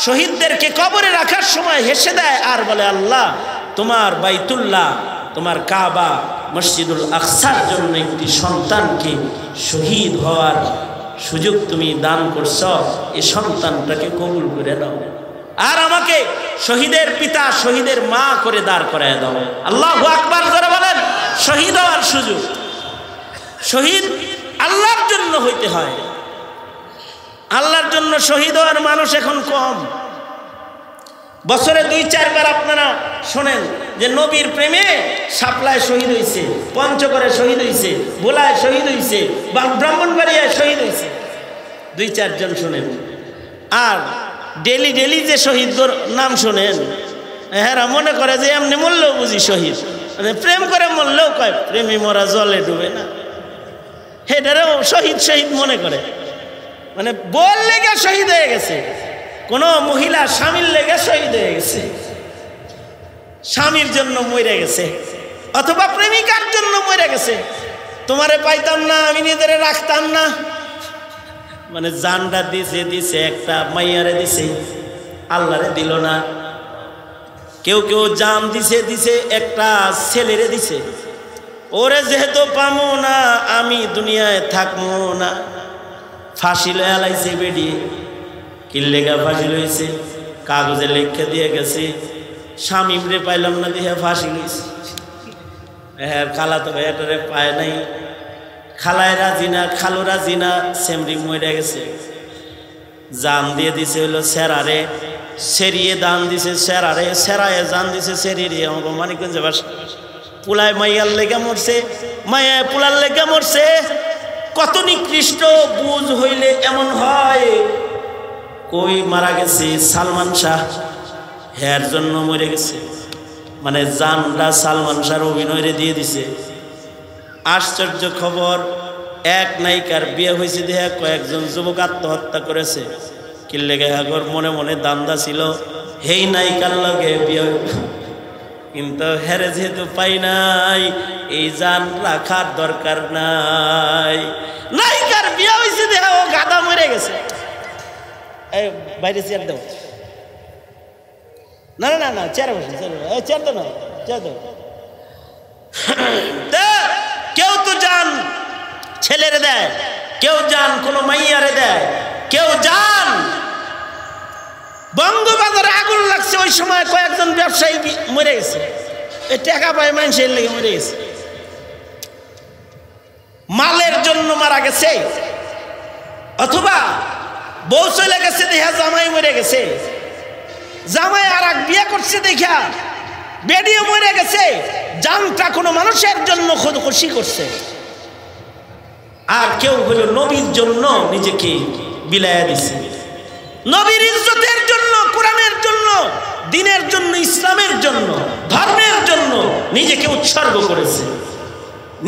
শহীদদেরকে কবরে রাখার সময় হেসে দেয় আর বলে, আল্লাহ, তোমার বাইতুল্লাহ, তোমার কাবা, মসজিদুল আকসার জন্য একটি সন্তানকে শহীদ হওয়ার সুযোগ তুমি দান করছ, এই সন্তানটাকে কবুল করে দাও, আর আমাকে শহীদের পিতা শহীদের মা করে দাঁড় করায় দাও। আল্লাহু আকবার করে বলেন। শহীদ হওয়ার সুযোগ, শহীদ আল্লাহর জন্য হইতে হয়। আল্লাহর জন্য শহীদ হওয়ার মানুষ এখন কম। বছরে 2-4 বার আপনারা শোনেন যে নবীর প্রেমে শাপলায় শহীদ হয়েছে, পঞ্চগড়ে শহীদ হয়েছে, ভোলায় শহীদ হয়েছে, বা ব্রাহ্মণবাড়িয়ায় শহীদ হয়েছে, 2-4 জন শোনেন। আর ডেলি ডেলি যে শহীদদের নাম শোনেন, হ্যাঁ মনে করে যে এমনি মরলেও বুঝি শহীদ, মানে প্রেম করে মরলেও কয় প্রেমী মরা জলে ডুবে না, হেটারেও শহীদ শহীদ মনে করে। মানে বল লেগে শহীদ হয়ে গেছে, কোনো মহিলা স্বামীর লেগে শহীদ হয়ে গেছে, স্বামীর জন্য মরে গেছে, অথবা প্রেমিকার জন্য মরে গেছে। তোমারে পাইতাম না, আমি নিজেরে রাখতাম না, মানে জানটা দিছে দিছে, একটা মাইয়ারে দিছে, আল্লাহরে দিল না। কেউ কেউ জান দিছে দিছে, একটা ছেলেরে দিছে, ওরে যেহেতু পামো না আমি দুনিয়ায় থাকবো না, ফাঁসি লয়ে লাইছে বেরিয়ে। কিল্লেগা ফাঁসি লইছে, কাগজে লেখা দিয়ে গেছে, স্বামীরে পাইলাম না দিয়ে ফাঁসি লইছে। হ্যাঁ, খালা তো ভাইয়াটারে পায় নাই, খালায় রাজি না, খালু রাজি না, সেমরি মরে গেছে। জান দিয়ে দিছে হলো সেরারে, সেরিয়ে দান দিছে সেরারে, সেরায়ে জান দিছে সেরিয়ে। আমাকে মানিকগঞ্জে বাসা, পুলায় মাইয়ার লেগে মরছে, মাইয়ায় পুলার লেগে মরছে। কত নিকৃষ্ট বুঝ হইলে এমন হয়, ওই মারা গেছে সালমান শাহ, হের জন্য মরে গেছে, মানে জানটা সালমান শাহর অভিনয়রে দিয়ে দিছে। আশ্চর্য খবর, এক নায়িকার বিয়ে হয়েছে দেখে কয়েকজন যুবক আত্মহত্যা করেছে। কিল্লেগে আগর মনে মনে দান্দা ছিল হেই নায়িকার লগে বিয়ে, কিন্তু হেরে যেহেতু পাই নাই এই জান রাখার দরকার নাই। নায়িকার বিয়ে হয়েছে দেখে ও গাদা মরে গেছে। এই বাইরে চেয়ার দাও, না না না চেয়ারে বসে, চেয়ার দাও না, চেয়ার দাও। কেউ তো জান ছেলেরে দেয়, কেউ জান কোনো মাইয়ারে দেয়, কেউ জান বঙ্গবাজারে আগুন লাগছে ওই সময় কয়েকজন ব্যবসায়ী মরে গেছে, এই টাকা পায় মানুষের লেগে মরে গেছে। মালের জন্য মারা গেছে, অথবা বউ চলে গেছে দেখা জামাই মরে গেছে, জামাই আর এক বিয়ে করছে দেখা বেডিয়ে মরে গেছে। জানটা কোনো মানুষের জন্য খুশি করছে। আর কেউ হলো নবীর জন্য নিজেকে বিলায়া দিছে, নবীর ইজ্জতের জন্য, কোরআনের জন্য, দ্বীনের জন্য, ইসলামের জন্য, ধর্মের জন্য নিজেকে উৎসর্গ করেছে।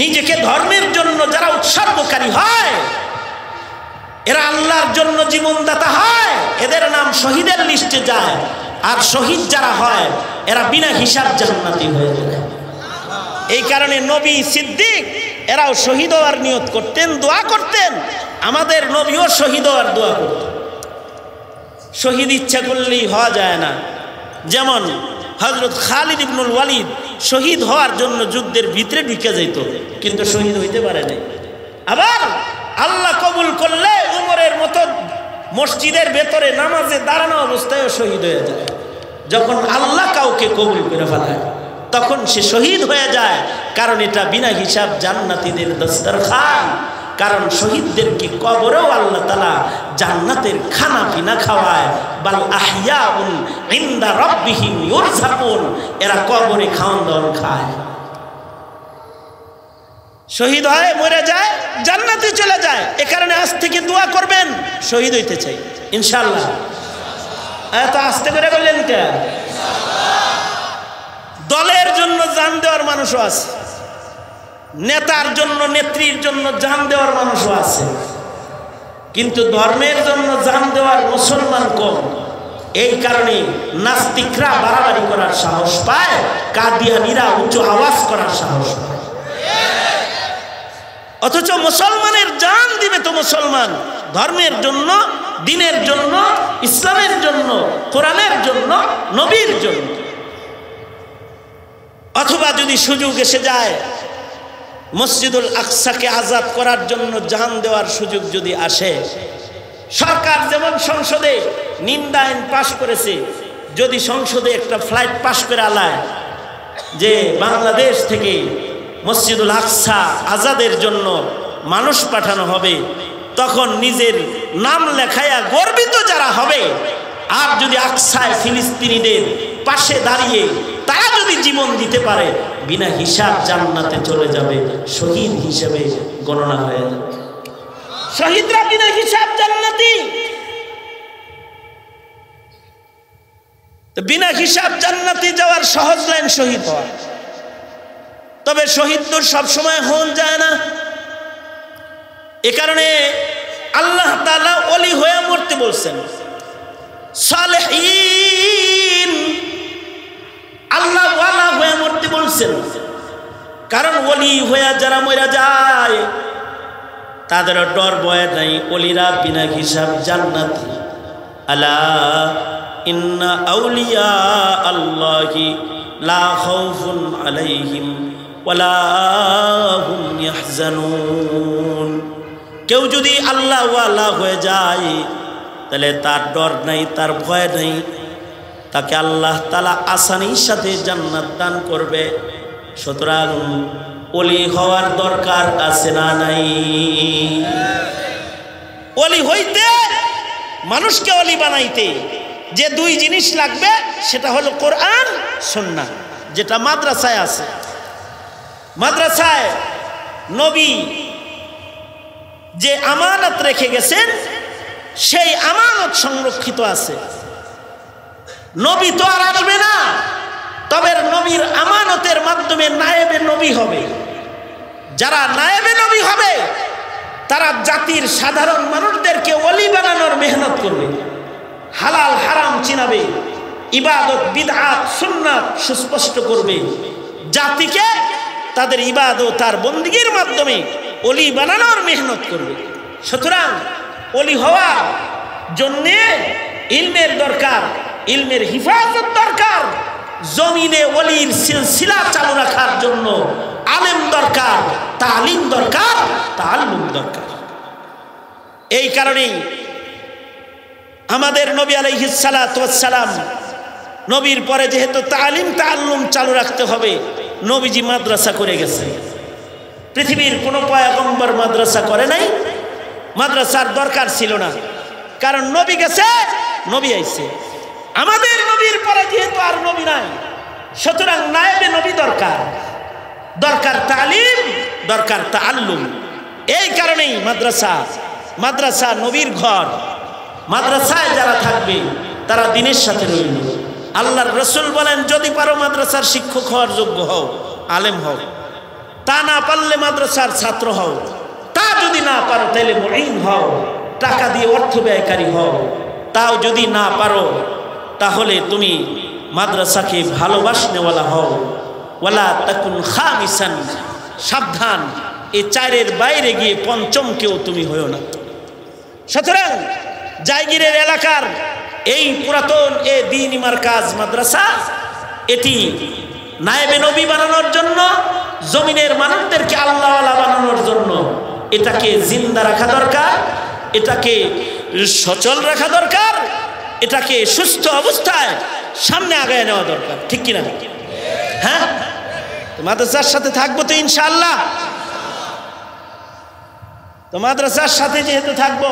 নিজেকে ধর্মের জন্য যারা উৎসর্গকারী হয় এরা আল্লাহর জন্য জীবনদাতা হয়, এদের নাম শহীদের লিস্টে যায়। আর শহীদ যারা হয় এরা বিনা হিসাব জান্নাতি হয়ে যায়। এই কারণে নবী, সিদ্দিক এরাও শহীদ হওয়ার নিয়ত করতেন, দোয়া করতেন। আমাদের নবীও শহীদ হওয়ার দোয়া করতেন। শহীদ ইচ্ছা করলেই হওয়া যায় না। যেমন হযরত খালিদ ইবনুল ওয়ালিদ শহীদ হওয়ার জন্য যুদ্ধের ভিতরে ঢুকে যেত, কিন্তু শহীদ হইতে পারে নাই। আবার আল্লাহ কবুল করলে উমরের মতো মসজিদের ভেতরে নামাজে দাঁড়ানো অবস্থায় শহীদ হয়ে যায়। যখন আল্লাহ কাউকে কবুল করে ফেলায় তখন সে শহীদ হয়ে যায়, কারণ এটা বিনা হিসাব জান্নাতীদের দস্তরখান। কারণ শহীদদেরকে কবরেও আল্লাহ তাআলা জান্নাতের খানা পিনা খাওয়ায়। বাল আহইয়াউন ইনদা রাব্বিহিম ইউরযাকুন, এরা কবরে খাওয়ান দাওয়ান খায়, শহীদ হয়, মরে যায়, জান্নাতে চলে যায়। এ কারণে আজ থেকে দোয়া করবেন, শহীদ হইতে চাই ইনশাআল্লাহ। এত আস্তে করে বললেন কে? দলের জন্য জান দেওয়ার মানুষও আছে, নেতার জন্য, নেত্রীর জন্য জান দেওয়ার মানুষও আছে, কিন্তু ধর্মের জন্য জান দেওয়ার মুসলমান কম। এই কারণে নাস্তিকরা বাড়াবাড়ি করার সাহস পায়, কাদিয়ানীরা উঁচু আওয়াজ করার সাহস পায়। অথচ মুসলমানের জান দিবে তো মুসলমান ধর্মের জন্য, দ্বীনের জন্য, ইসলামের জন্য, কোরআনের জন্য, নবীর জন্য। অথবা যদি সুযোগ এসে যায় মসজিদুল আকসাকে আজাদ করার জন্য জান দেওয়ার সুযোগ যদি আসে, সরকার যেমন সংসদে নিন্দা আইন পাশ করেছে, যদি সংসদে একটা ফ্লাইট পাশ করে আলায় যে বাংলাদেশ থেকে মসজিদুল আকসা আজাদের জন্য মানুষ পাঠানো হবে, তখন নিজের নাম লেখায়া গর্বিত যারা হবে, আর যদি আকসায় ফিলিস্তিনিদের পাশে দাঁড়িয়ে তারা যদি জীবন দিতে পারে, বিনা হিসাব জান্নাতে চলে যাবে, শহীদ হিসেবে গণনা হয়ে যাবে। শহীদরা বিনা হিসাব জান্নাতি। বিনা হিসাব জান্নাতি যাওয়ার সহজ লাইন শহীদ হওয়া। তবে শহীদ তো সবসময় হন যায় না। এ কারণে আল্লাহ তাআলা ওলি হয়ে মরতে বলছেন, সালেহীন আল্লাহ ওয়ালা হয়ে মরতে বলছেন। কারণ ওলি হয়ে যারা মরা যায় তাদের ডর ভয় নাই, ওলিরা বিনা হিসাব জান্নাতি। আলা ইন্না আউলিয়া আল্লাহি লা খাউফুন আলাইহিম ওয়ালা হুম ইয়াহজানুন। কেউ যদি আল্লাহ ওয়ালা হয়ে যায় তাহলে তার ডর নাই, তার ভয় নাই, তাকে আল্লাহ তাআলা আসানির সাথে জান্নাত দান করবে। সুতরাং ওলি হওয়ার দরকার আছে না নাই? ওলি হইতে, মানুষকে ওলি বানাইতে যে দুই জিনিস লাগবে সেটা হলো কোরআন, সুন্নাহ, যেটা মাদ্রাসায় আছে। মাদ্রাসায় নবী যে আমানত রেখে গেছেন সেই আমানত সংরক্ষিত আছে। নবী তো আর আসবে না, তবে নবীর আমানতের মাধ্যমে নায়েবে নবী হবে। যারা নায়েবে নবী হবে তারা জাতির সাধারণ মানুষদেরকে ওলি বানানোর মেহনত করবে, হালাল হারাম চিনাবে, ইবাদত বিদআত সুন্নাত সুস্পষ্ট করবে, জাতিকে তাদের ইবাদত আর বন্দেগীর মাধ্যমে ওলি বানানোর মেহনত করবে। সুতরাং ওলি হওয়ার জন্যে ইলমের দরকার, ইলমের হিফাজত দরকার। জমিনে ওলির সিলসিলা চালু রাখার জন্য আলেম দরকার, তালিম দরকার, তাআল্লুম দরকার। এই কারণেই আমাদের নবী আলাইহিস সালাতু ওয়াস সালাম, নবীর পরে যেহেতু তালিম তাআল্লুম চালু রাখতে হবে, নবীজি মাদ্রাসা করে গেছে। পৃথিবীর কোনো পয়গম্বর মাদ্রাসা করে নাই, মাদ্রাসার দরকার ছিল না, কারণ নবী গেছে, নবী আইছে। আমাদের নবীর পরে যেহেতু আর নবী নাই, সুতরাং নায়েবে নবী দরকার, দরকার তালিম, দরকার তাআল্লুম। এই কারণেই মাদ্রাসা নবীর ঘর। মাদ্রাসায় যারা থাকবে তারা দ্বীনের সাথে রইল। আল্লাহর রাসূল বলেন, যদি পারো মাদ্রাসার শিক্ষক হওয়ার যোগ্য হও, আলেম হও, তা না পারলে মাদ্রাসার ছাত্র হও, তা যদি না পারো তাহলে মুঈন হও, টাকা দিয়ে অর্থ ব্যয়কারী হও, তাও যদি না পারো তাহলে তুমি মাদ্রাসাকে ভালোবাসনেওয়ালা হও। ওয়ালা তাকুন খামিসান, সাবধান, এই চারের বাইরে গিয়ে পঞ্চম কেউ তুমি হইও না। সুতরাং জায়গিরের এলাকার এই পুরাতন এ দ্বীনি মারকাজ মাদ্রাসা, এটি নায়েবে নবী বানানোর জন্য, জমিনের মানুষদেরকে আল্লাহওয়ালা বানানোর জন্য এটাকে জিন্দা রাখা দরকার, এটাকে সচল রাখা দরকার, এটাকে সুস্থ অবস্থায় সামনে আগায় নেওয়া দরকার। ঠিক কিনা? হ্যাঁ, মাদ্রাসার সাথে থাকবো তো ইনশাআল্লাহ। তো মাদ্রাসার সাথে যেহেতু থাকবো,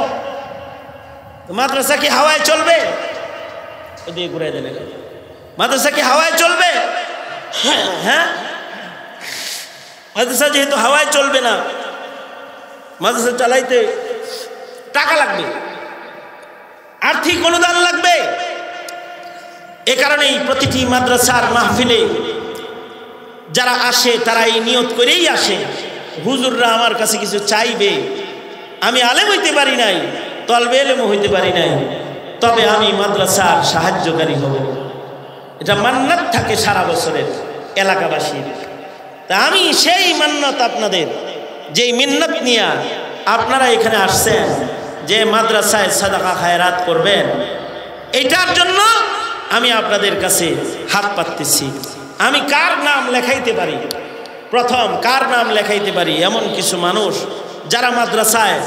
তো মাদ্রাসা কি হাওয়ায় চলবে? ওদিকে ঘুরে দেন। মাদ্রাসা কি হাওয়ায় চলবে? হ্যাঁ, মাদ্রাসা যেহেতু হাওয়ায় চলবে না, মাদ্রাসা চালাইতে টাকা লাগবে, আর্থিক অনুদান লাগবে। এ কারণেই প্রতিটি মাদ্রাসার মাহফিলে যারা আসে তারা এই নিয়ত করেই আসে, হুজুররা আমার কাছে কিছু চাইবে, আমি আলেম হইতে পারি নাই, তলবে এলেমও হইতে পারি নাই, তবে আমি মাদ্রাসার সাহায্যকারী হব। এটা মান্নাত থাকে সারা বছরের এলাকাবাসীর। তা আমি সেই মান্নাত আপনাদের, যেই মিন্নাত নিয়ে আপনারা এখানে আসছেন যে মাদ্রাসায় সাদাকা খায়রাত করবেন, এটার জন্য আমি আপনাদের কাছে হাত পাততেছি। আমি কার নাম লেখাইতে পারি, প্রথম কার নাম লেখাইতে পারি? এমন কিছু মানুষ যারা মাদ্রাসায়